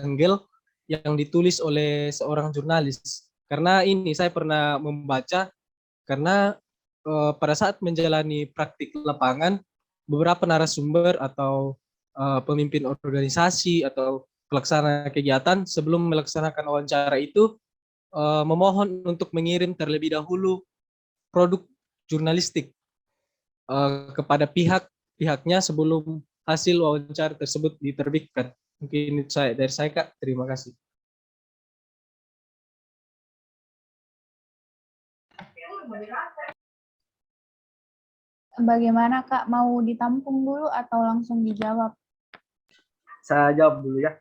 angle yang ditulis oleh seorang jurnalis? Karena ini saya pernah membaca, karena pada saat menjalani praktik lapangan, beberapa narasumber atau pemimpin organisasi atau pelaksana kegiatan sebelum melaksanakan wawancara itu memohon untuk mengirim terlebih dahulu produk jurnalistik kepada pihaknya sebelum hasil wawancara tersebut diterbitkan. Mungkin itu dari saya, Kak. Terima kasih. Bagaimana Kak, mau ditampung dulu atau langsung dijawab? Saya jawab dulu ya.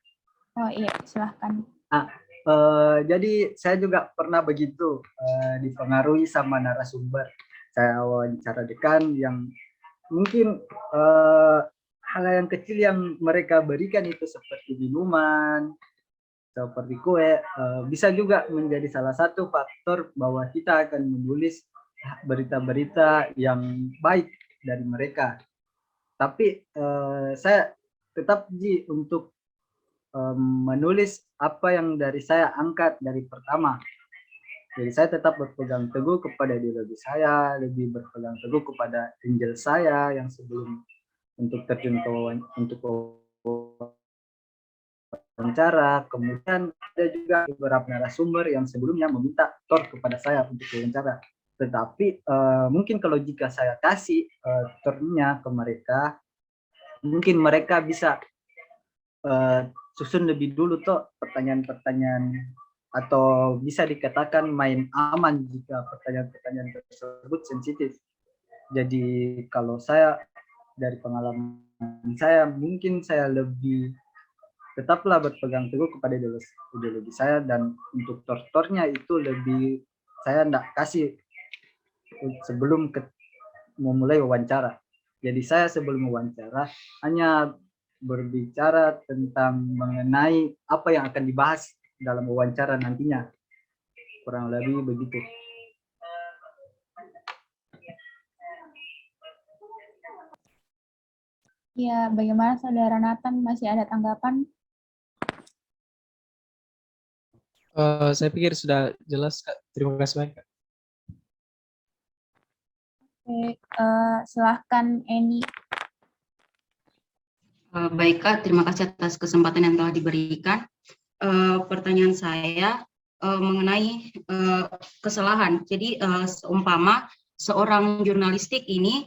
Oh iya, silahkan. Jadi saya juga pernah begitu dipengaruhi sama narasumber. Saya wawancara dekan yang mungkin hal yang kecil yang mereka berikan itu seperti minuman, seperti kue, bisa juga menjadi salah satu faktor bahwa kita akan menulis berita-berita yang baik dari mereka. Tapi saya tetap untuk menulis apa yang dari saya angkat dari pertama. Jadi saya tetap berpegang teguh kepada ideologi saya, lebih berpegang teguh kepada angel saya yang sebelum untuk terjun ke untuk wawancara. Kemudian ada juga beberapa narasumber yang sebelumnya meminta kepada saya untuk wawancara. Tetapi mungkin kalau jika saya kasih turnya ke mereka, mungkin mereka bisa susun lebih dulu pertanyaan-pertanyaan, atau bisa dikatakan main aman jika pertanyaan-pertanyaan tersebut sensitif. Jadi kalau saya dari pengalaman saya, mungkin saya lebih tetaplah berpegang teguh kepada ideologi saya, dan untuk tornya itu lebih saya tidak kasih sebelum memulai wawancara. Jadi saya sebelum wawancara hanya berbicara tentang mengenai apa yang akan dibahas dalam wawancara nantinya, kurang lebih begitu. Ya, bagaimana Saudara Nathan, masih ada tanggapan? Saya pikir sudah jelas, Kak. Terima kasih banyak, Kak. Oke, silahkan Eni. Baik Kak, terima kasih atas kesempatan yang telah diberikan. Pertanyaan saya mengenai kesalahan. Jadi seumpama seorang jurnalistik ini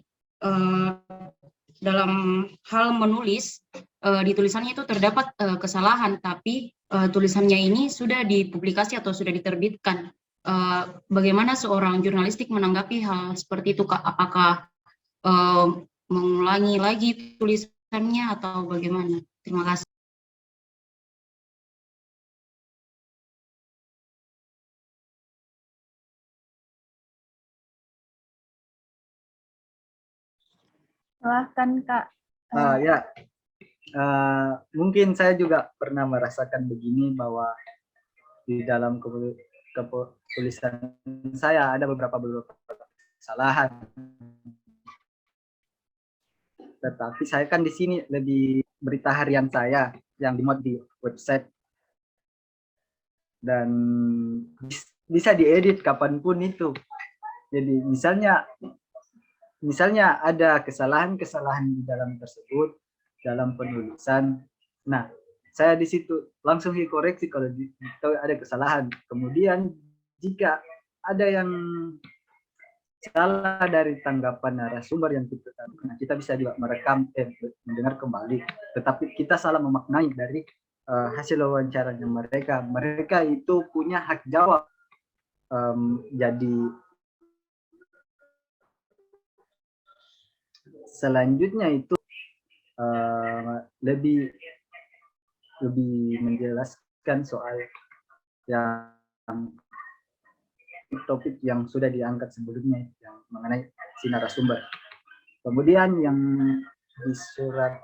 dalam hal menulis, di tulisannya itu terdapat kesalahan, tapi tulisannya ini sudah dipublikasi atau sudah diterbitkan. Bagaimana seorang jurnalistik menanggapi hal seperti itu, Kak? Apakah mengulangi lagi tulisannya atau bagaimana? Terima kasih. Silahkan Kak. Ya, mungkin saya juga pernah merasakan begini, bahwa di dalam tulisan saya ada beberapa kesalahan. Tetapi saya kan di sini lebih berita harian saya yang dimuat di website, dan bisa diedit kapanpun itu. Jadi misalnya ada kesalahan-kesalahan di dalam tersebut, dalam penulisan. Nah, saya di situ langsung dikoreksi kalau ada kesalahan. Kemudian jika ada yang salah dari tanggapan narasumber yang kita bisa juga mendengar kembali. Tetapi kita salah memaknai dari hasil wawancaranya mereka. Mereka itu punya hak jawab. Jadi selanjutnya itu lebih menjelaskan soal yang topik yang sudah diangkat sebelumnya, yang mengenai si narasumber. Kemudian yang di surat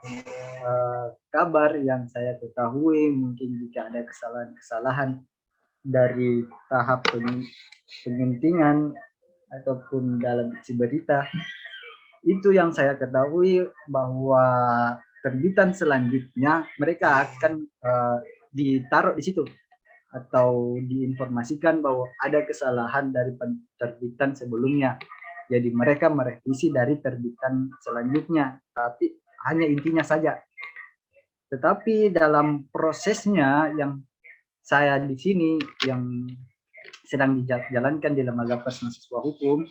kabar yang saya ketahui, mungkin jika ada kesalahan dari tahap penyuntingan ataupun dalam isi berita, itu yang saya ketahui bahwa terbitan selanjutnya mereka akan ditaruh di situ atau diinformasikan bahwa ada kesalahan dari terbitan sebelumnya. Jadi mereka merevisi dari terbitan selanjutnya, tapi hanya intinya saja. Tetapi dalam prosesnya yang saya di sini yang sedang dijalankan di lembaga pers mahasiswa hukum,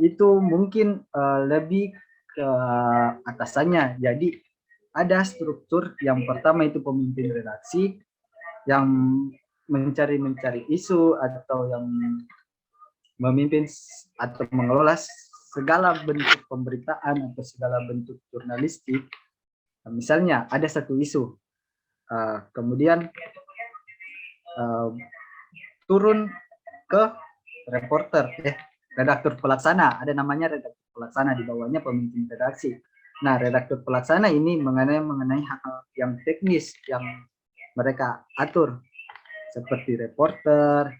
itu mungkin lebih ke atasannya. Jadi ada struktur, yang pertama itu pemimpin redaksi yang mencari isu atau yang memimpin atau mengelola segala bentuk pemberitaan atau segala bentuk jurnalistik. Misalnya ada satu isu, kemudian turun ke redaktur pelaksana, ada namanya redaktur pelaksana, di bawahnya pemimpin redaksi. Nah, redaktur pelaksana ini mengenai hal yang teknis yang mereka atur. seperti reporter,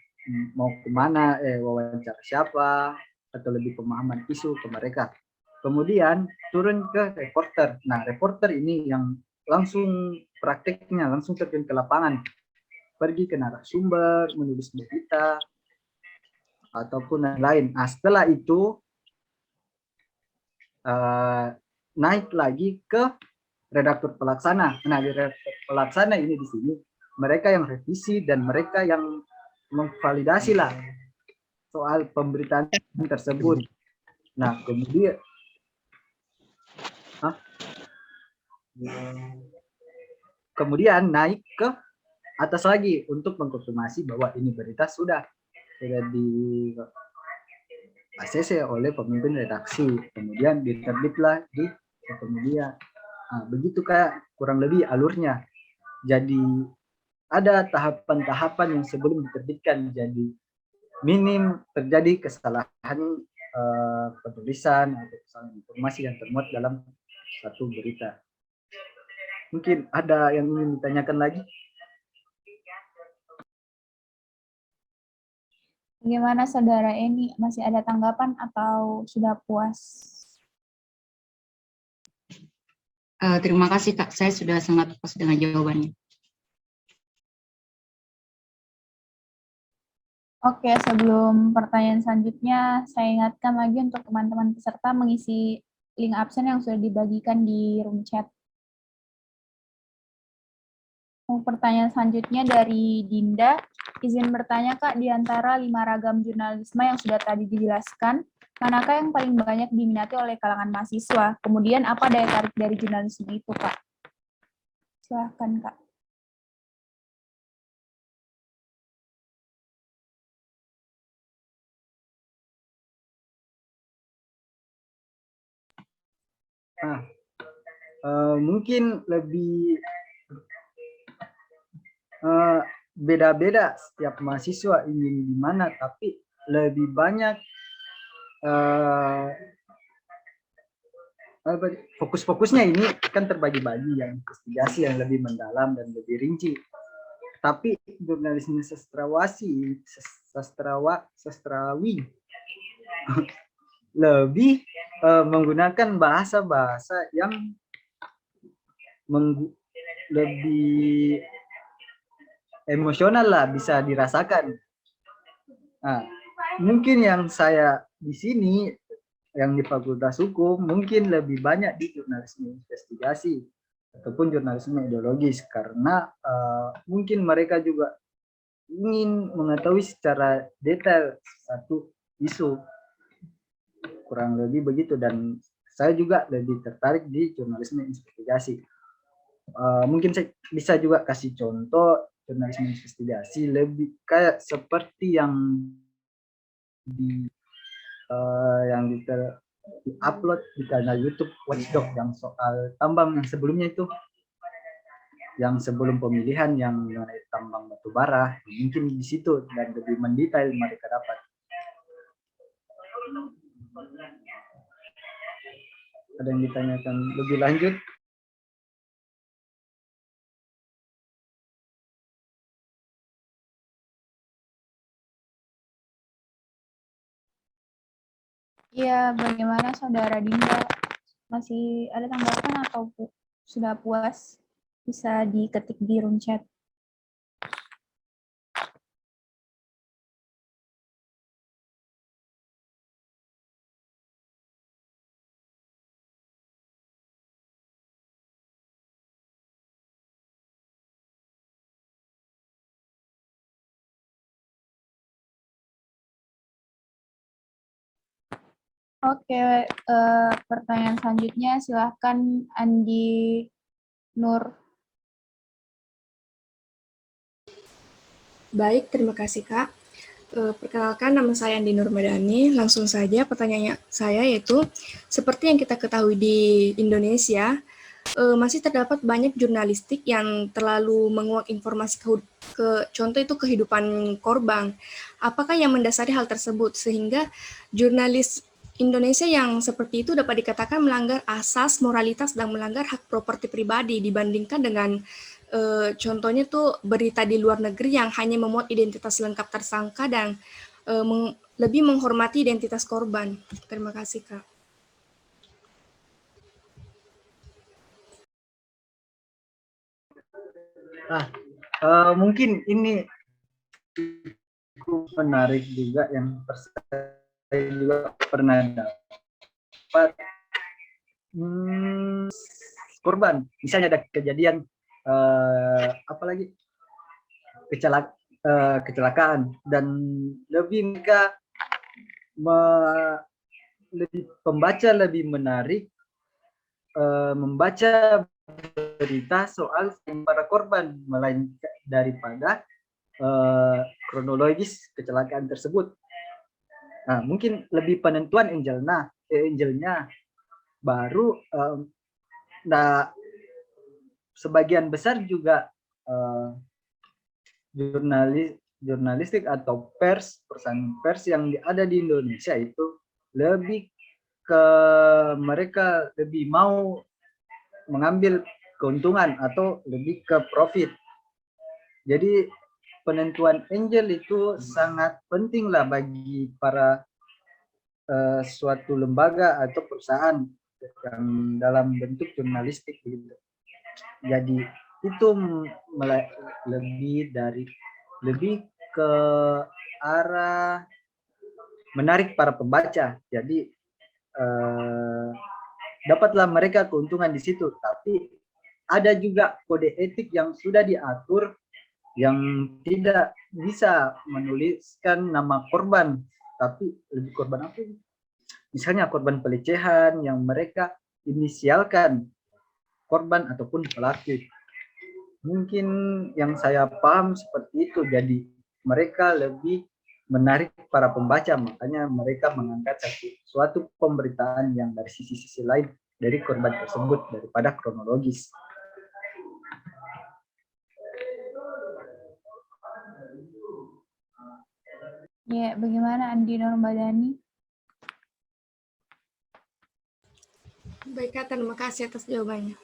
mau kemana, wawancara siapa, atau lebih pemahaman isu ke mereka. Kemudian turun ke reporter. Nah, reporter ini yang langsung prakteknya, langsung terjun ke lapangan. Pergi ke narasumber, menulis berita, ataupun lain-lain. Nah, setelah itu naik lagi ke redaktur pelaksana. Nah, di redaktur pelaksana ini di sini mereka yang revisi dan mereka yang memvalidasi lah soal pemberitaan tersebut. Nah, kemudian naik ke atas lagi untuk mengkonfirmasi bahwa ini berita sudah di ACC oleh pemimpin redaksi, kemudian diterbitlah di media. Nah, begitu kayak kurang lebih alurnya. Jadi ada tahapan-tahapan yang sebelum diterbitkan, jadi minim terjadi kesalahan penulisan atau kesalahan informasi yang termuat dalam satu berita. Mungkin ada yang ingin ditanyakan lagi? Bagaimana Saudara Eni? Masih ada tanggapan atau sudah puas? Terima kasih Kak, saya sudah sangat puas dengan jawabannya. Oke, sebelum pertanyaan selanjutnya, saya ingatkan lagi untuk teman-teman peserta mengisi link absen yang sudah dibagikan di room chat. Pertanyaan selanjutnya dari Dinda. Izin bertanya Kak, di antara 5 ragam jurnalisme yang sudah tadi dijelaskan, manakah yang paling banyak diminati oleh kalangan mahasiswa? Kemudian apa daya tarik dari jurnalisme itu Kak? Silahkan Kak. Mungkin lebih beda-beda setiap mahasiswa ingin di mana, tapi lebih banyak fokus-fokusnya ini kan terbagi-bagi, yang investigasi yang lebih mendalam dan lebih rinci. Tapi jurnalisme sastrawi lebih menggunakan bahasa-bahasa yang lebih emosional lah, bisa dirasakan. Nah, mungkin yang saya di sini, yang di Fakultas Hukum, mungkin lebih banyak di jurnalisme investigasi ataupun jurnalisme ideologis, karena mungkin mereka juga ingin mengetahui secara detail satu isu, kurang lebih begitu. Dan saya juga lebih tertarik di jurnalisme investigasi. Mungkin saya bisa juga kasih contoh jurnalisme investigasi lebih kayak seperti yang di-upload di kanal YouTube Watchdog yang soal tambang yang sebelumnya itu, yang sebelum pemilihan, yang mengenai tambang batu bara. Mungkin di situ dan lebih mendetail mereka dapat. Ada yang ditanyakan lebih lanjut? Iya, bagaimana Saudara Dinda? Masih ada tanggapan atau sudah puas? Bisa diketik di room chat. Oke, pertanyaan selanjutnya silahkan Andi Nur. Baik, terima kasih Kak. Perkenalkan, nama saya Andi Nur Madani. Langsung saja pertanyaan saya yaitu, seperti yang kita ketahui di Indonesia, masih terdapat banyak jurnalistik yang terlalu menguak informasi contoh itu kehidupan korban. Apakah yang mendasari hal tersebut sehingga jurnalis Indonesia yang seperti itu dapat dikatakan melanggar asas moralitas dan melanggar hak properti pribadi dibandingkan dengan Contohnya tuh berita di luar negeri yang hanya memuat identitas lengkap tersangka dan lebih menghormati identitas korban. Terima kasih, Kak. Mungkin ini cukup menarik juga yang saya juga pernah dapat. Korban, misalnya ada kejadian apalagi kecelakaan, dan lebih mereka pembaca lebih menarik membaca berita soal para korban melainkan daripada kronologis kecelakaan tersebut. Nah, mungkin lebih penentuan angelnya baru sebagian besar juga jurnalistik atau perusahaan pers yang ada di Indonesia itu lebih ke mereka lebih mau mengambil keuntungan atau lebih ke profit. Jadi penentuan angel itu sangat penting lah bagi para suatu lembaga atau perusahaan yang dalam bentuk jurnalistik gitu. Jadi itu lebih ke arah menarik para pembaca. Jadi dapatlah mereka keuntungan di situ. Tapi ada juga kode etik yang sudah diatur yang tidak bisa menuliskan nama korban, tapi lebih korban apa? Misalnya korban pelecehan yang mereka inisialkan korban ataupun pelaku. Mungkin yang saya paham seperti itu, jadi mereka lebih menarik para pembaca, makanya mereka mengangkat suatu pemberitaan yang dari sisi-sisi lain dari korban tersebut daripada kronologis. Ya, bagaimana Andi Nurmadani? Baik, Kak, terima kasih atas jawabannya.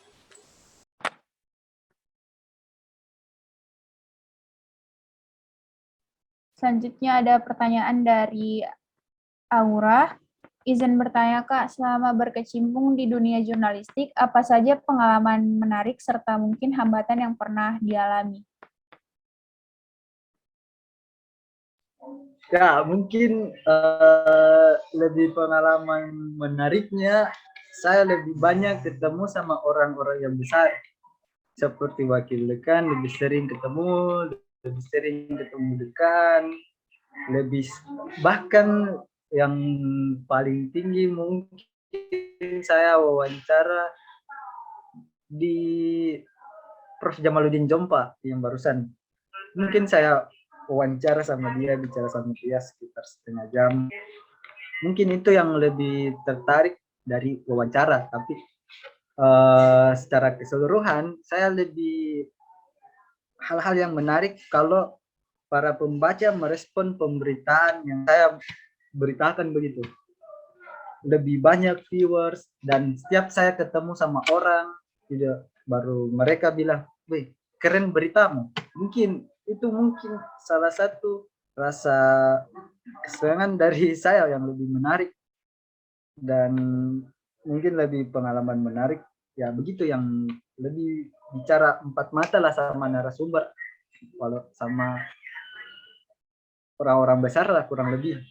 Selanjutnya ada pertanyaan dari Aura. Izin bertanya, Kak, selama berkecimpung di dunia jurnalistik, apa saja pengalaman menarik serta mungkin hambatan yang pernah dialami? Ya, mungkin lebih pengalaman menariknya, saya lebih banyak ketemu sama orang-orang yang besar. Seperti wakil dekan, lebih sering ketemu dekan, bahkan yang paling tinggi mungkin saya wawancara di Prof. Jamaluddin Jompa yang barusan. Mungkin saya wawancara sama dia, bicara sama dia sekitar setengah jam. Mungkin itu yang lebih tertarik dari wawancara, tapi secara keseluruhan saya lebih hal-hal yang menarik kalau para pembaca merespon pemberitaan yang saya beritakan begitu. Lebih banyak viewers, dan setiap saya ketemu sama orang, baru mereka bilang, "Wih, keren beritamu." Mungkin salah satu rasa kesenangan dari saya yang lebih menarik, dan mungkin lebih pengalaman menarik ya begitu, yang lebih bicara empat mata lah sama narasumber, kalau sama orang-orang besar lah kurang lebih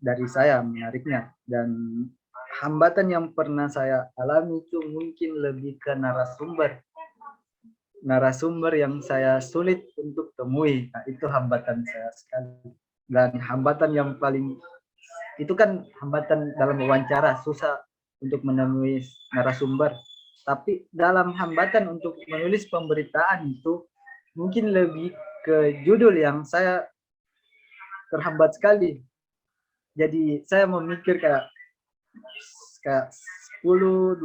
dari saya menariknya. Dan hambatan yang pernah saya alami itu mungkin lebih ke narasumber yang saya sulit untuk temui. Nah, itu hambatan saya sekali. Dan hambatan yang paling itu kan hambatan dalam wawancara, susah untuk menemui narasumber. Tapi dalam hambatan untuk menulis pemberitaan itu mungkin lebih ke judul yang saya terhambat sekali. Jadi saya memikir kayak 10-20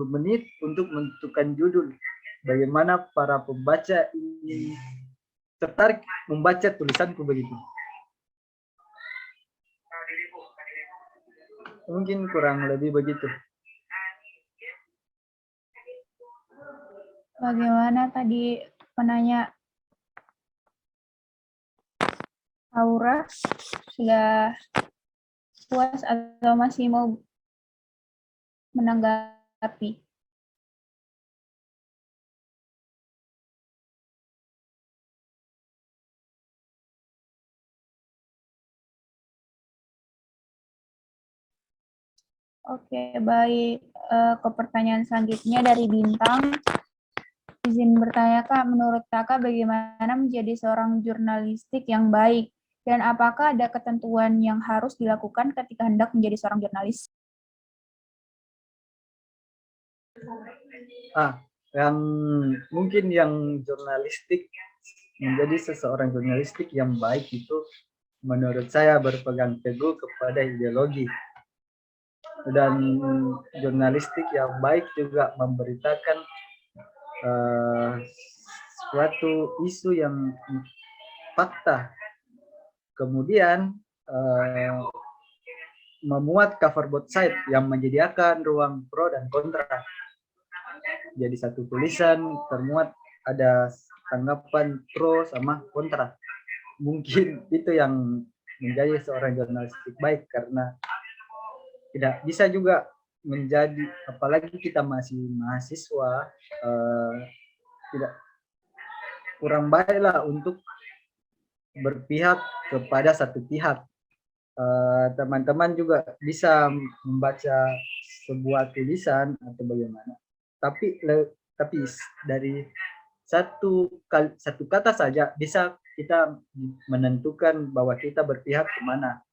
menit untuk menentukan judul. Bagaimana para pembaca ini tertarik membaca tulisanku begitu. Mungkin kurang lebih begitu. Bagaimana tadi penanya Aura, sudah puas atau masih mau menanggapi? Oke, baik. Ke pertanyaan selanjutnya dari Bintang. Izin bertanya, Kak, menurut Kakak bagaimana menjadi seorang jurnalistik yang baik? Dan apakah ada ketentuan yang harus dilakukan ketika hendak menjadi seorang jurnalis? Yang mungkin yang jurnalistik, menjadi seseorang jurnalistik yang baik itu menurut saya berpegang teguh kepada ideologi. Dan jurnalistik yang baik juga memberitakan suatu isu yang fakta. Kemudian memuat cover both side yang menyediakan ruang pro dan kontra. Jadi satu tulisan termuat ada tanggapan pro sama kontra. Mungkin itu yang menjadi seorang jurnalistik baik, karena tidak bisa juga menjadi, apalagi kita masih mahasiswa, tidak kurang baiklah untuk berpihak kepada satu pihak. Teman-teman juga bisa membaca sebuah tulisan atau bagaimana, tapi dari satu kata saja bisa kita menentukan bahwa kita berpihak kemana.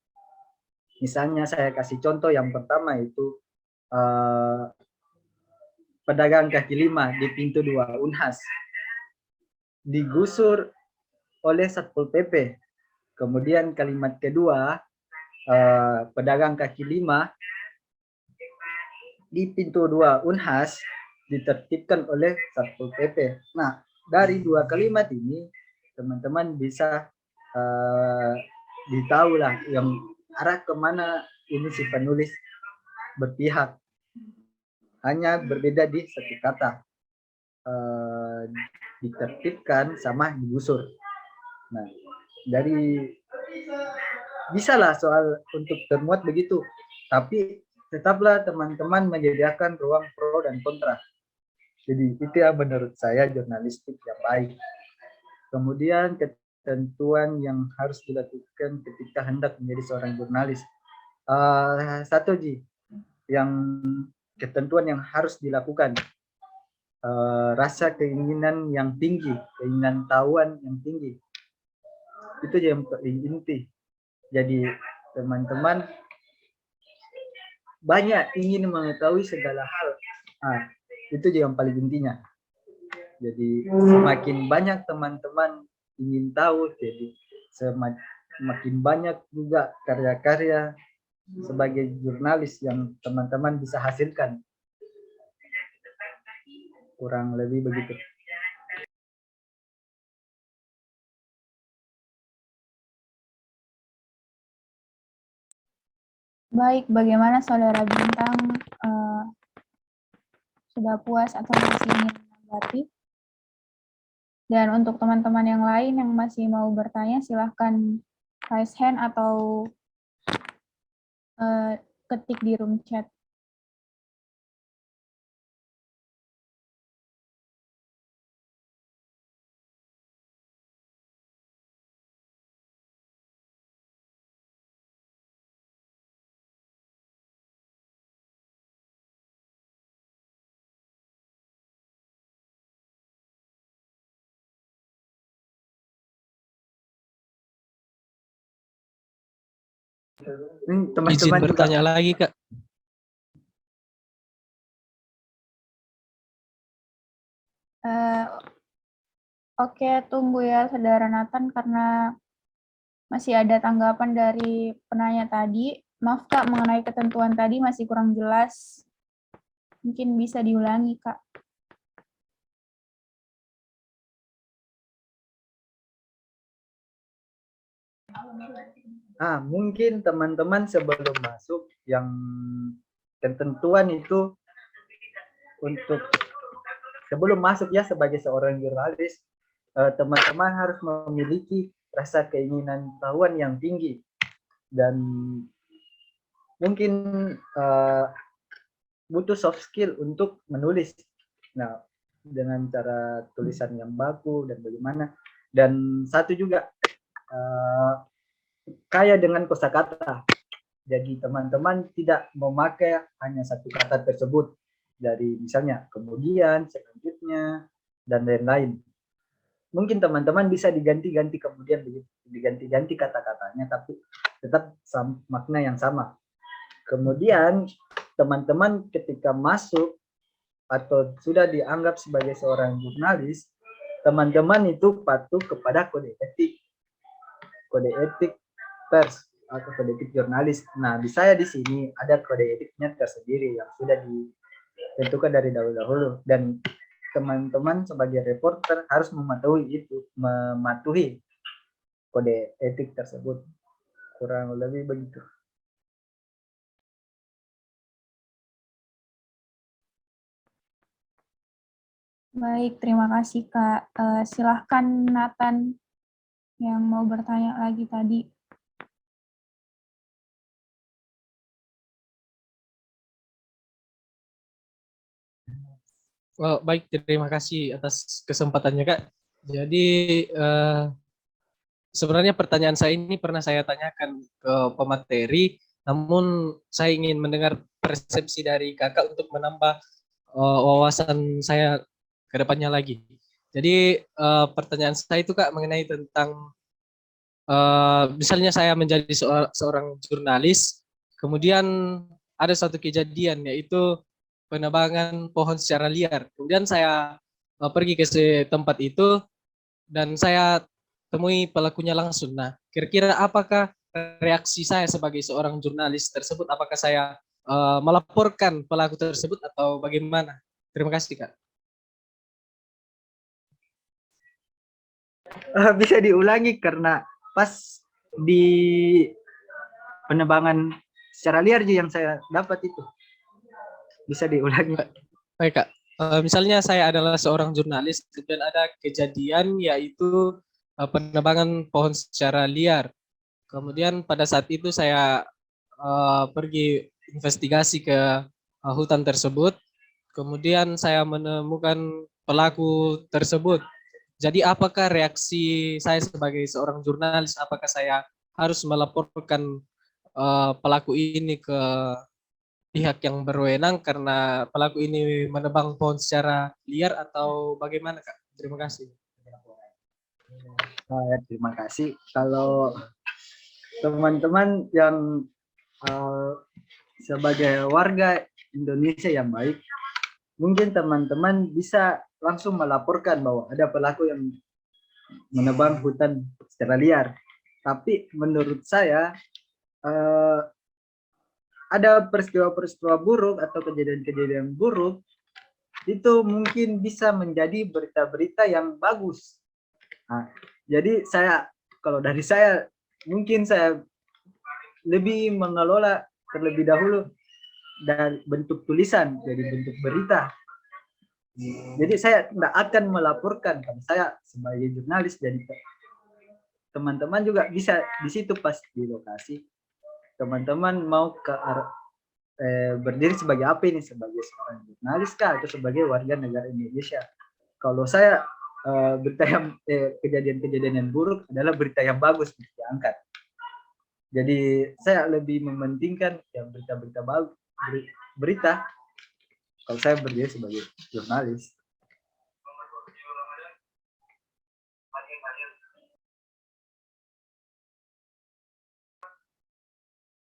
Misalnya saya kasih contoh yang pertama itu pedagang kaki lima di pintu 2 Unhas digusur oleh Satpol PP. Kemudian kalimat kedua, pedagang kaki lima di pintu 2 Unhas ditertibkan oleh Satpol PP. Nah, dari dua kalimat ini teman-teman bisa ditahu lah yang arah kemana ini si penulis berpihak. Hanya berbeda di satu kata, ditertibkan sama digusur. Nah, dari bisalah soal untuk termuat begitu, tapi tetaplah teman-teman menyediakan ruang pro dan kontra. Jadi itu ya menurut saya jurnalistik yang baik. Kemudian ketentuan yang harus dilakukan ketika hendak menjadi seorang jurnalis. Satu Ji, yang ketentuan yang harus dilakukan, rasa keinginan yang tinggi, keinginan tahuan yang tinggi. Itu yang paling inti. Jadi teman-teman banyak ingin mengetahui segala hal. Itu yang paling intinya. Jadi semakin banyak teman-teman ingin tahu, jadi semakin banyak juga karya-karya sebagai jurnalis yang teman-teman bisa hasilkan. Kurang lebih begitu. Baik, bagaimana Saudara Bintang, sudah puas atau masih ingin menanggapi? Dan untuk teman-teman yang lain yang masih mau bertanya, silahkan raise hand atau ketik di room chat. Izin bertanya lagi, Kak. Oke, tunggu ya Saudara Nathan, karena masih ada tanggapan dari penanya tadi. Maaf Kak, mengenai ketentuan tadi masih kurang jelas. Mungkin bisa diulangi, Kak. Mungkin teman-teman sebelum masuk yang ketentuan itu untuk sebelum masuk ya sebagai seorang jurnalis, teman-teman harus memiliki rasa keinginan tahuan yang tinggi dan mungkin butuh soft skill untuk menulis. Nah, dengan cara tulisan yang baku dan bagaimana. Dan satu juga kaya dengan kosakata. Jadi teman-teman tidak memakai hanya satu kata tersebut dari misalnya kemudian, selanjutnya, dan lain-lain. Mungkin teman-teman bisa diganti-ganti kemudian diganti-ganti kata-katanya, tapi tetap makna yang sama. Kemudian teman-teman ketika masuk atau sudah dianggap sebagai seorang jurnalis, teman-teman itu patuh kepada kode etik pers atau kode etik jurnalis. Nah, di saya di sini ada kode etiknya tersendiri yang sudah ditentukan dari dahulu dan teman-teman sebagai reporter harus mematuhi kode etik tersebut. Kurang lebih begitu. Baik, terima kasih Kak. Silahkan Nathan yang mau bertanya lagi tadi. Baik, terima kasih atas kesempatannya Kak. Jadi sebenarnya pertanyaan saya ini pernah saya tanyakan ke pemateri, namun saya ingin mendengar persepsi dari Kakak untuk menambah wawasan saya ke depannya lagi. Jadi pertanyaan saya itu Kak mengenai tentang misalnya saya menjadi seorang jurnalis, kemudian ada satu kejadian yaitu penebangan pohon secara liar. Kemudian saya pergi ke tempat itu dan saya temui pelakunya langsung. Nah, kira-kira apakah reaksi saya sebagai seorang jurnalis tersebut? Apakah saya melaporkan pelaku tersebut atau bagaimana? Terima kasih, Kak. Bisa diulangi karena pas di penebangan secara liar yang saya dapat itu. Bisa diulangi. Baik, Kak. Misalnya saya adalah seorang jurnalis dan ada kejadian yaitu penebangan pohon secara liar. Kemudian pada saat itu saya pergi investigasi ke hutan tersebut. Kemudian saya menemukan pelaku tersebut. Jadi apakah reaksi saya sebagai seorang jurnalis? Apakah saya harus melaporkan pelaku ini ke pihak yang berwenang karena pelaku ini menebang pohon secara liar atau bagaimana, Kak? Terima kasih. Terima kasih. Kalau teman-teman yang sebagai warga Indonesia yang baik, mungkin teman-teman bisa langsung melaporkan bahwa ada pelaku yang menebang hutan secara liar. Tapi menurut saya ada peristiwa-peristiwa buruk atau kejadian-kejadian buruk itu mungkin bisa menjadi berita-berita yang bagus. Nah, jadi kalau dari saya mungkin saya lebih mengelola terlebih dahulu dari bentuk tulisan jadi bentuk berita. Jadi saya tidak akan melaporkan karena saya sebagai jurnalis, jadi teman-teman juga bisa di situ pas di lokasi. Teman-teman mau ke berdiri sebagai apa ini, sebagai seorang jurnalis kah atau sebagai warga negara Indonesia? Kalau saya berita yang kejadian-kejadian yang buruk adalah berita yang bagus diangkat. Jadi saya lebih mementingkan yang berita-berita bagus, berita kalau saya berdiri sebagai jurnalis.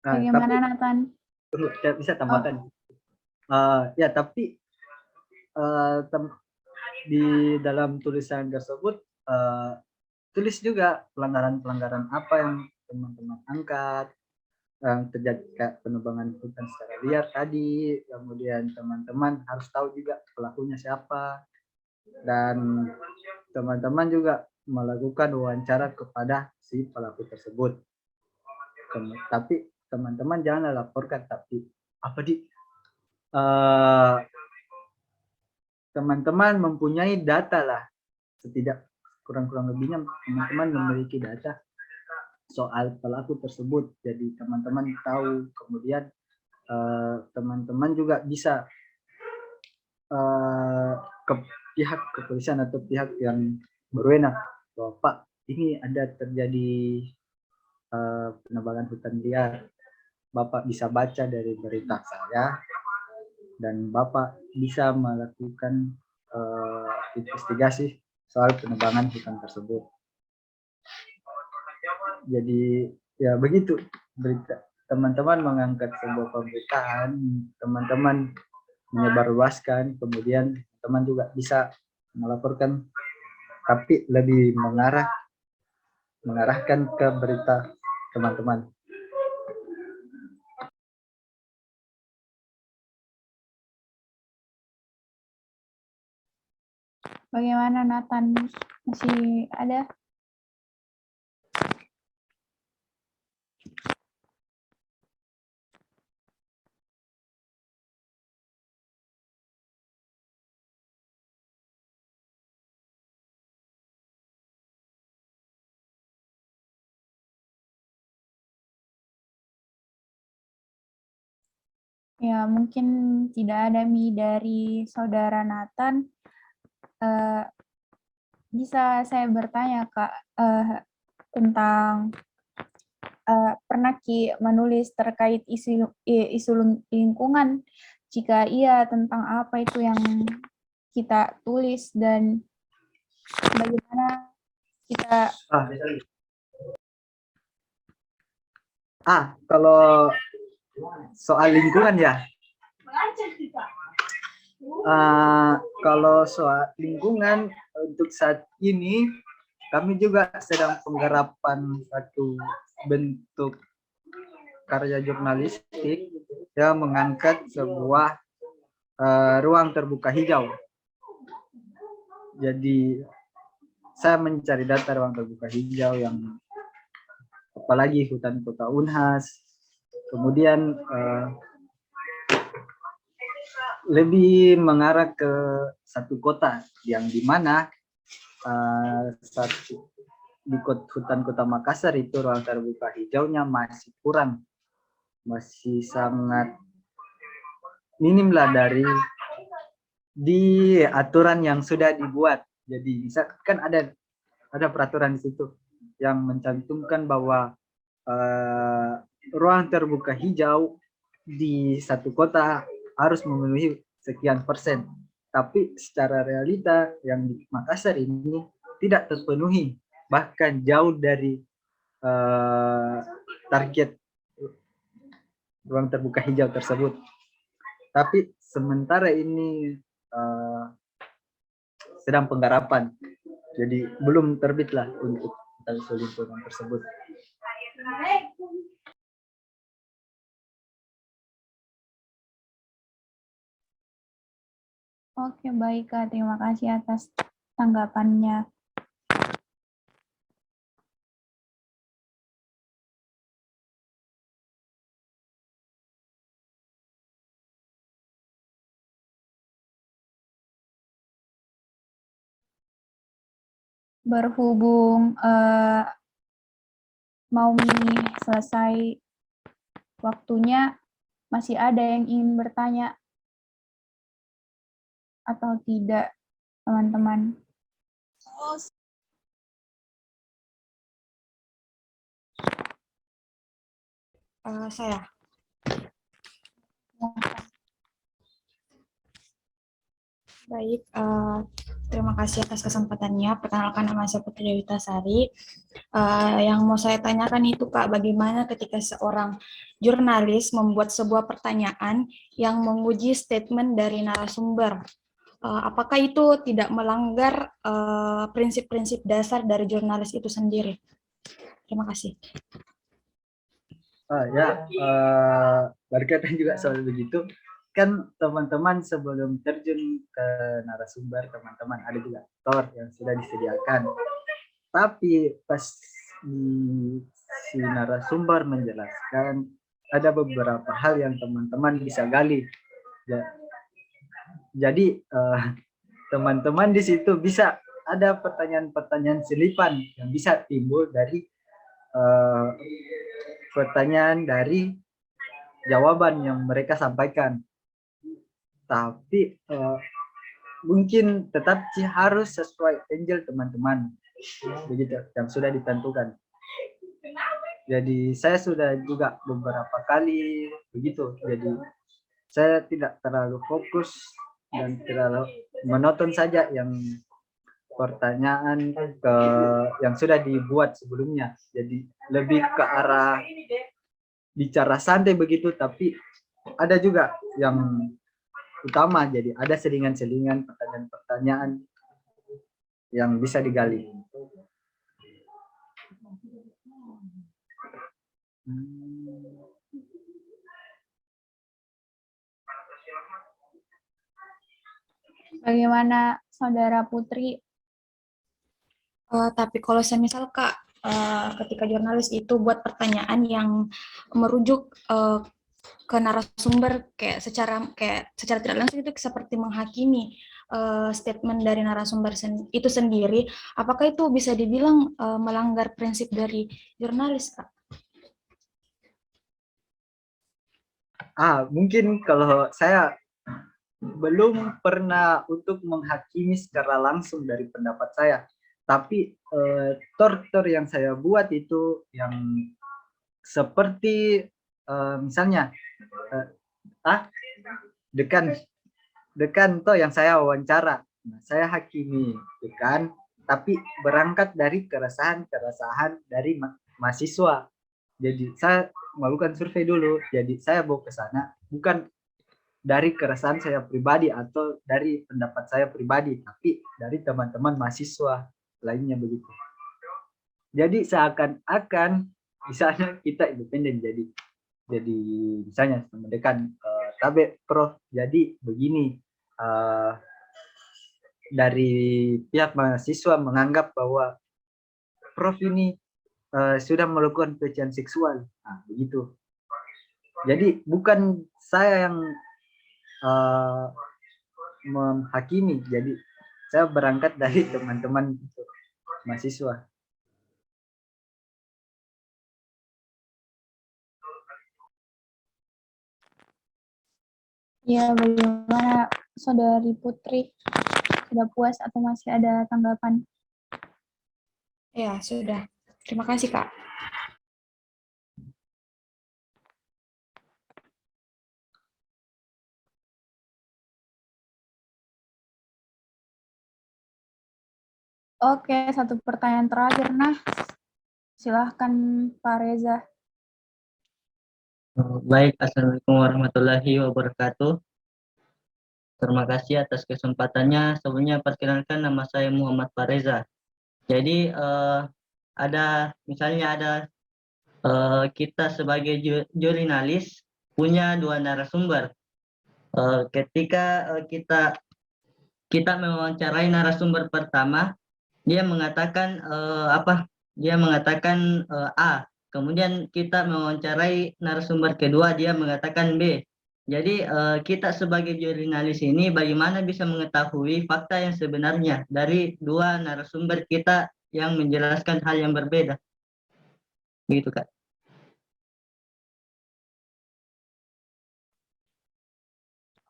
Bagaimana Nathan? Bisa tambahkan. Ya, tapi di dalam tulisan tersebut tulis juga pelanggaran-pelanggaran apa yang teman-teman angkat, yang terjadi kayak penebangan hutan secara liar tadi. Kemudian teman-teman harus tahu juga pelakunya siapa, dan teman-teman juga melakukan wawancara kepada si pelaku tersebut. Tapi teman-teman jangan laporkan, tapi teman-teman mempunyai data lah, setidak kurang-kurang lebihnya teman-teman memiliki data soal pelaku tersebut. Jadi teman-teman tahu, kemudian teman-teman juga bisa ke pihak kepolisian atau pihak yang berwenang bahwa Pak, ini ada terjadi penebangan hutan liar. Bapak bisa baca dari berita saya dan Bapak bisa melakukan investigasi soal penebangan hutan tersebut. Jadi ya begitu, berita teman-teman mengangkat sebuah pemberitaan, teman-teman menyebarluaskan, kemudian teman juga bisa melaporkan, tapi lebih mengarahkan ke berita teman-teman. Bagaimana Nathan? Masih ada? Ya, mungkin tidak ada dari saudara Nathan. Bisa saya bertanya, Kak, tentang pernah Ki menulis terkait isu lingkungan? Jika iya, tentang apa itu yang kita tulis dan bagaimana kita... Kalau soal lingkungan ya, kalau soal lingkungan untuk saat ini kami juga sedang penggarapan satu bentuk karya jurnalistik yang mengangkat sebuah ruang terbuka hijau. Jadi saya mencari data ruang terbuka hijau yang apalagi hutan kota Unhas, kemudian lebih mengarah ke satu kota yang dimana di hutan kota Makassar itu ruang terbuka hijaunya masih kurang, masih sangat minim lah di aturan yang sudah dibuat. Jadi misalkan ada peraturan di situ yang mencantumkan bahwa ruang terbuka hijau di satu kota harus memenuhi sekian persen. Tapi secara realita yang di Makassar ini tidak terpenuhi, bahkan jauh dari target ruang terbuka hijau tersebut. Tapi sementara ini sedang penggarapan, jadi belum terbitlah untuk isu lingkungan tersebut. Oke, baik Kak. Terima kasih atas tanggapannya. Berhubung mau selesai waktunya, masih ada yang ingin bertanya atau tidak, teman-teman? Saya. Baik, terima kasih atas kesempatannya. Perkenalkan, nama saya Putri Dewi Tasari. Yang mau saya tanyakan itu, Kak, bagaimana ketika seorang jurnalis membuat sebuah pertanyaan yang menguji statement dari narasumber? Apakah itu tidak melanggar prinsip-prinsip dasar dari jurnalis itu sendiri? Terima kasih. Berkaitan juga soal begitu. Kan teman-teman sebelum terjun ke narasumber, teman-teman ada juga tour yang sudah disediakan. Tapi pas si narasumber menjelaskan, ada beberapa hal yang teman-teman bisa gali. Jadi teman-teman di situ bisa ada pertanyaan-pertanyaan selipan yang bisa timbul dari pertanyaan dari jawaban yang mereka sampaikan. Tapi mungkin tetap sih harus sesuai angel teman-teman, begitu yang sudah ditentukan. Jadi saya sudah juga beberapa kali begitu. Jadi saya tidak terlalu fokus dan terlalu menonton saja yang pertanyaan yang sudah dibuat sebelumnya. Jadi lebih ke arah bicara santai begitu, tapi ada juga yang utama. Jadi ada selingan-selingan pertanyaan-pertanyaan yang bisa digali. Bagaimana Saudara Putri? Tapi kalau saya misal Kak, ketika jurnalis itu buat pertanyaan yang merujuk ke narasumber kayak secara tidak langsung itu seperti menghakimi statement dari narasumber itu sendiri, apakah itu bisa dibilang melanggar prinsip dari jurnalis, Kak? Mungkin kalau saya belum pernah untuk menghakimi secara langsung dari pendapat saya, tapi tor yang saya buat itu yang seperti misalnya dekan toh yang saya wawancara, saya hakimi dekan, tapi berangkat dari keresahan dari mahasiswa. Jadi saya melakukan survei dulu, jadi saya bawa ke sana bukan dari keresahan saya pribadi atau dari pendapat saya pribadi, tapi dari teman-teman mahasiswa lainnya begitu. Jadi seakan-akan misalnya kita independen, jadi misalnya mendekan tabe Prof, jadi begini, dari pihak mahasiswa menganggap bahwa Prof ini sudah melakukan pelecehan seksual, begitu. Jadi bukan saya yang menghakimi, jadi saya berangkat dari teman-teman mahasiswa. Ya, bagaimana Saudari Putri? Sudah puas atau masih ada tanggapan? Ya, sudah. Terima kasih, Kak. Oke, satu pertanyaan terakhir, nah. Silahkan Pak Reza. Baik, Assalamualaikum warahmatullahi wabarakatuh. Terima kasih atas kesempatannya. Sebelumnya perkenalkan, nama saya Muhammad Fareza. Jadi kita sebagai jurnalis punya dua narasumber. Ketika kita mewawancarai narasumber pertama, dia mengatakan A. Kemudian kita mewawancarai narasumber kedua, dia mengatakan B. Jadi kita sebagai jurnalis ini bagaimana bisa mengetahui fakta yang sebenarnya dari dua narasumber kita yang menjelaskan hal yang berbeda. Begitu, Kak.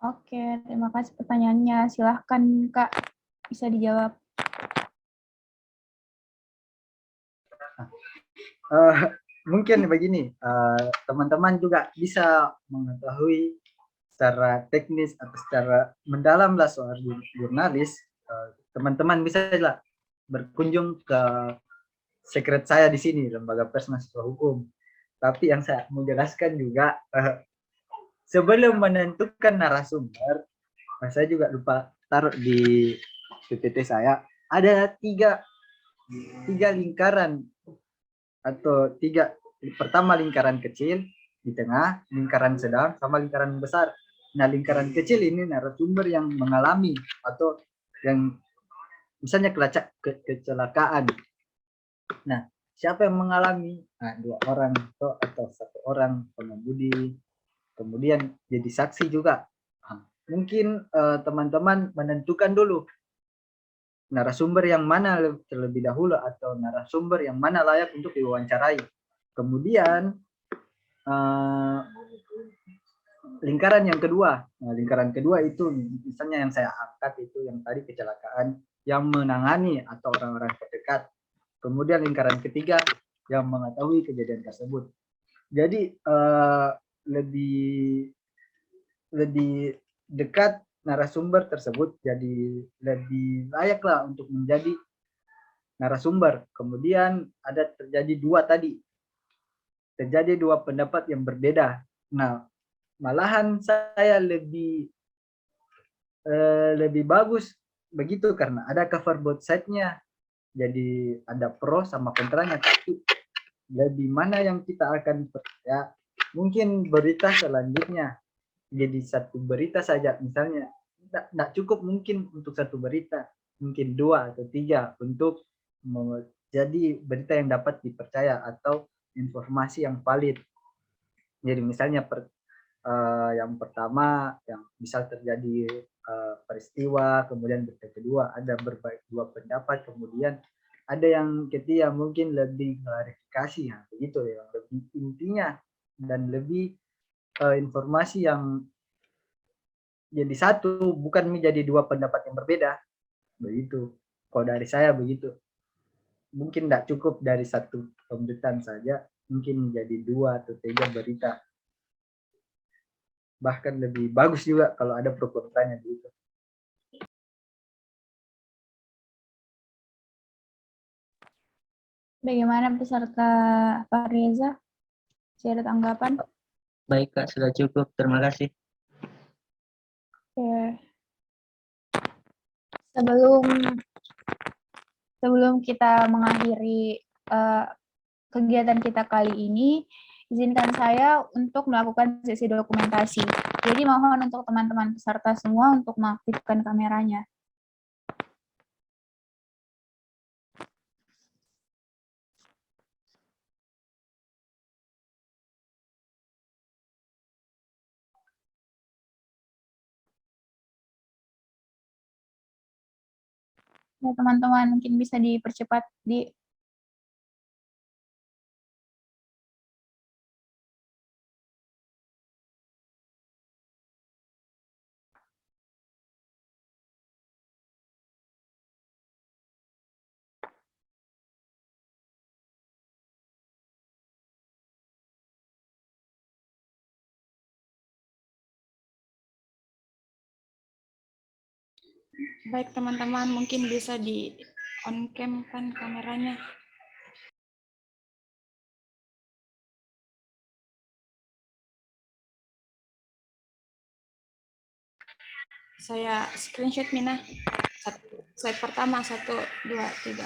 Oke, terima kasih pertanyaannya. Silahkan Kak, bisa dijawab. Mungkin begini, teman-teman juga bisa mengetahui secara teknis atau secara mendalam lah soal jurnalis. Teman-teman bisa lah berkunjung ke sekret saya di sini, Lembaga Pers Mahasiswa Hukum. Tapi yang saya mau jelaskan juga, sebelum menentukan narasumber, saya juga lupa taruh di PPT saya, ada tiga lingkaran atau tiga. Pertama lingkaran kecil, di tengah lingkaran sedang, sama lingkaran besar. Nah, lingkaran kecil ini narasumber yang mengalami atau yang misalnya kecelakaan. Nah, siapa yang mengalami? Nah, 2 orang atau 1 orang pengemudi, kemudian jadi saksi juga. Mungkin teman-teman menentukan dulu narasumber yang mana terlebih dahulu atau narasumber yang mana layak untuk diwawancarai. Kemudian lingkaran yang kedua. Nah, lingkaran kedua itu misalnya yang saya angkat itu yang tadi kecelakaan yang menangani atau orang-orang terdekat. Kemudian lingkaran ketiga yang mengetahui kejadian tersebut. Jadi lebih dekat narasumber tersebut, jadi lebih layaklah untuk menjadi narasumber. Kemudian ada terjadi dua pendapat yang berbeda. Nah, malahan saya lebih bagus begitu karena ada cover both side-nya. Jadi ada pro sama kontranya, tapi lebih mana yang kita akan percaya. Mungkin berita selanjutnya jadi satu berita saja, misalnya tidak cukup mungkin untuk satu berita, mungkin 2 atau 3 untuk jadi berita yang dapat dipercaya atau informasi yang valid. Jadi misalnya yang pertama yang misal terjadi peristiwa, kemudian berita kedua ada dua pendapat, kemudian ada yang ketiga mungkin lebih klarifikasi, ya begitu ya, lebih intinya dan lebih informasi yang jadi satu, bukan menjadi dua pendapat yang berbeda, begitu. Kalau dari saya begitu, mungkin tidak cukup dari satu pemberitaan saja, mungkin menjadi 2 atau 3 berita. Bahkan lebih bagus juga kalau ada pro kontranya begitu. Bagaimana peserta Pak Reza? Saya ada tanggapan? Baik Kak, sudah cukup. Terima kasih. Oke. Sebelum kita mengakhiri kegiatan kita kali ini, izinkan saya untuk melakukan sesi dokumentasi. Jadi mohon untuk teman-teman peserta semua untuk mengaktifkan kameranya. Ya, teman-teman, mungkin bisa dipercepat di Baik teman-teman, mungkin bisa di on cam kan kameranya. Saya screenshot Mina. Slide pertama 1, 2, 3.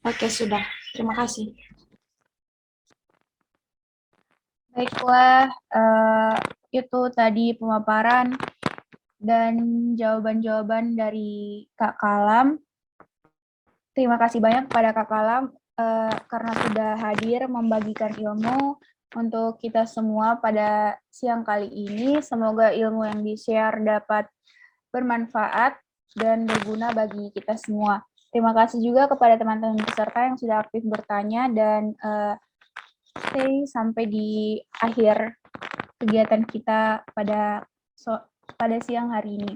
Oke, sudah. Terima kasih. Baiklah, itu tadi pemaparan dan jawaban-jawaban dari Kak Kalam. Terima kasih banyak kepada Kak Kalam karena sudah hadir membagikan ilmu untuk kita semua pada siang kali ini. Semoga ilmu yang di-share dapat bermanfaat dan berguna bagi kita semua. Terima kasih juga kepada teman-teman peserta yang sudah aktif bertanya dan stay sampai di akhir kegiatan kita pada siang hari ini.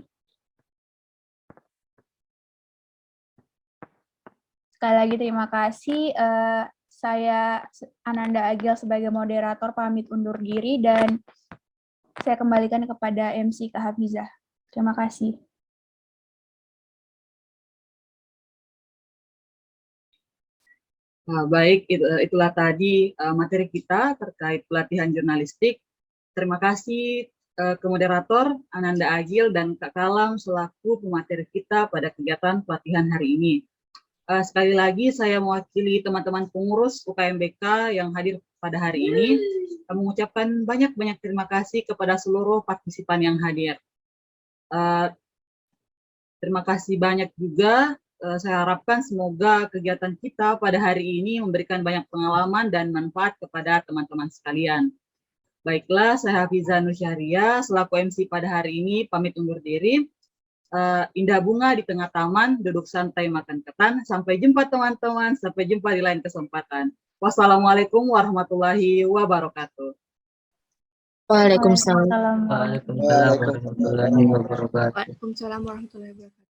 Sekali lagi terima kasih. Saya Ananda Agil sebagai moderator pamit undur diri dan saya kembalikan kepada MC Kak Hafizah. Terima kasih. Baik, itulah tadi materi kita terkait pelatihan jurnalistik. Terima kasih ke moderator Ananda Agil dan Kak Kalam selaku pemateri kita pada kegiatan pelatihan hari ini. Sekali lagi saya mewakili teman-teman pengurus UKMBK yang hadir pada hari ini mengucapkan banyak-banyak terima kasih kepada seluruh partisipan yang hadir. Terima kasih banyak juga. Saya harapkan semoga kegiatan kita pada hari ini memberikan banyak pengalaman dan manfaat kepada teman-teman sekalian. Baiklah, saya Hafiza Nur Syahria, selaku MC pada hari ini, pamit undur diri. Indah bunga di tengah taman, duduk santai makan ketan. Sampai jumpa teman-teman, sampai jumpa di lain kesempatan. Wassalamualaikum warahmatullahi wabarakatuh. Waalaikumsalam. Waalaikumsalam. Waalaikumsalam warahmatullahi wabarakatuh. Waalaikumsalam warahmatullahi wabarakatuh.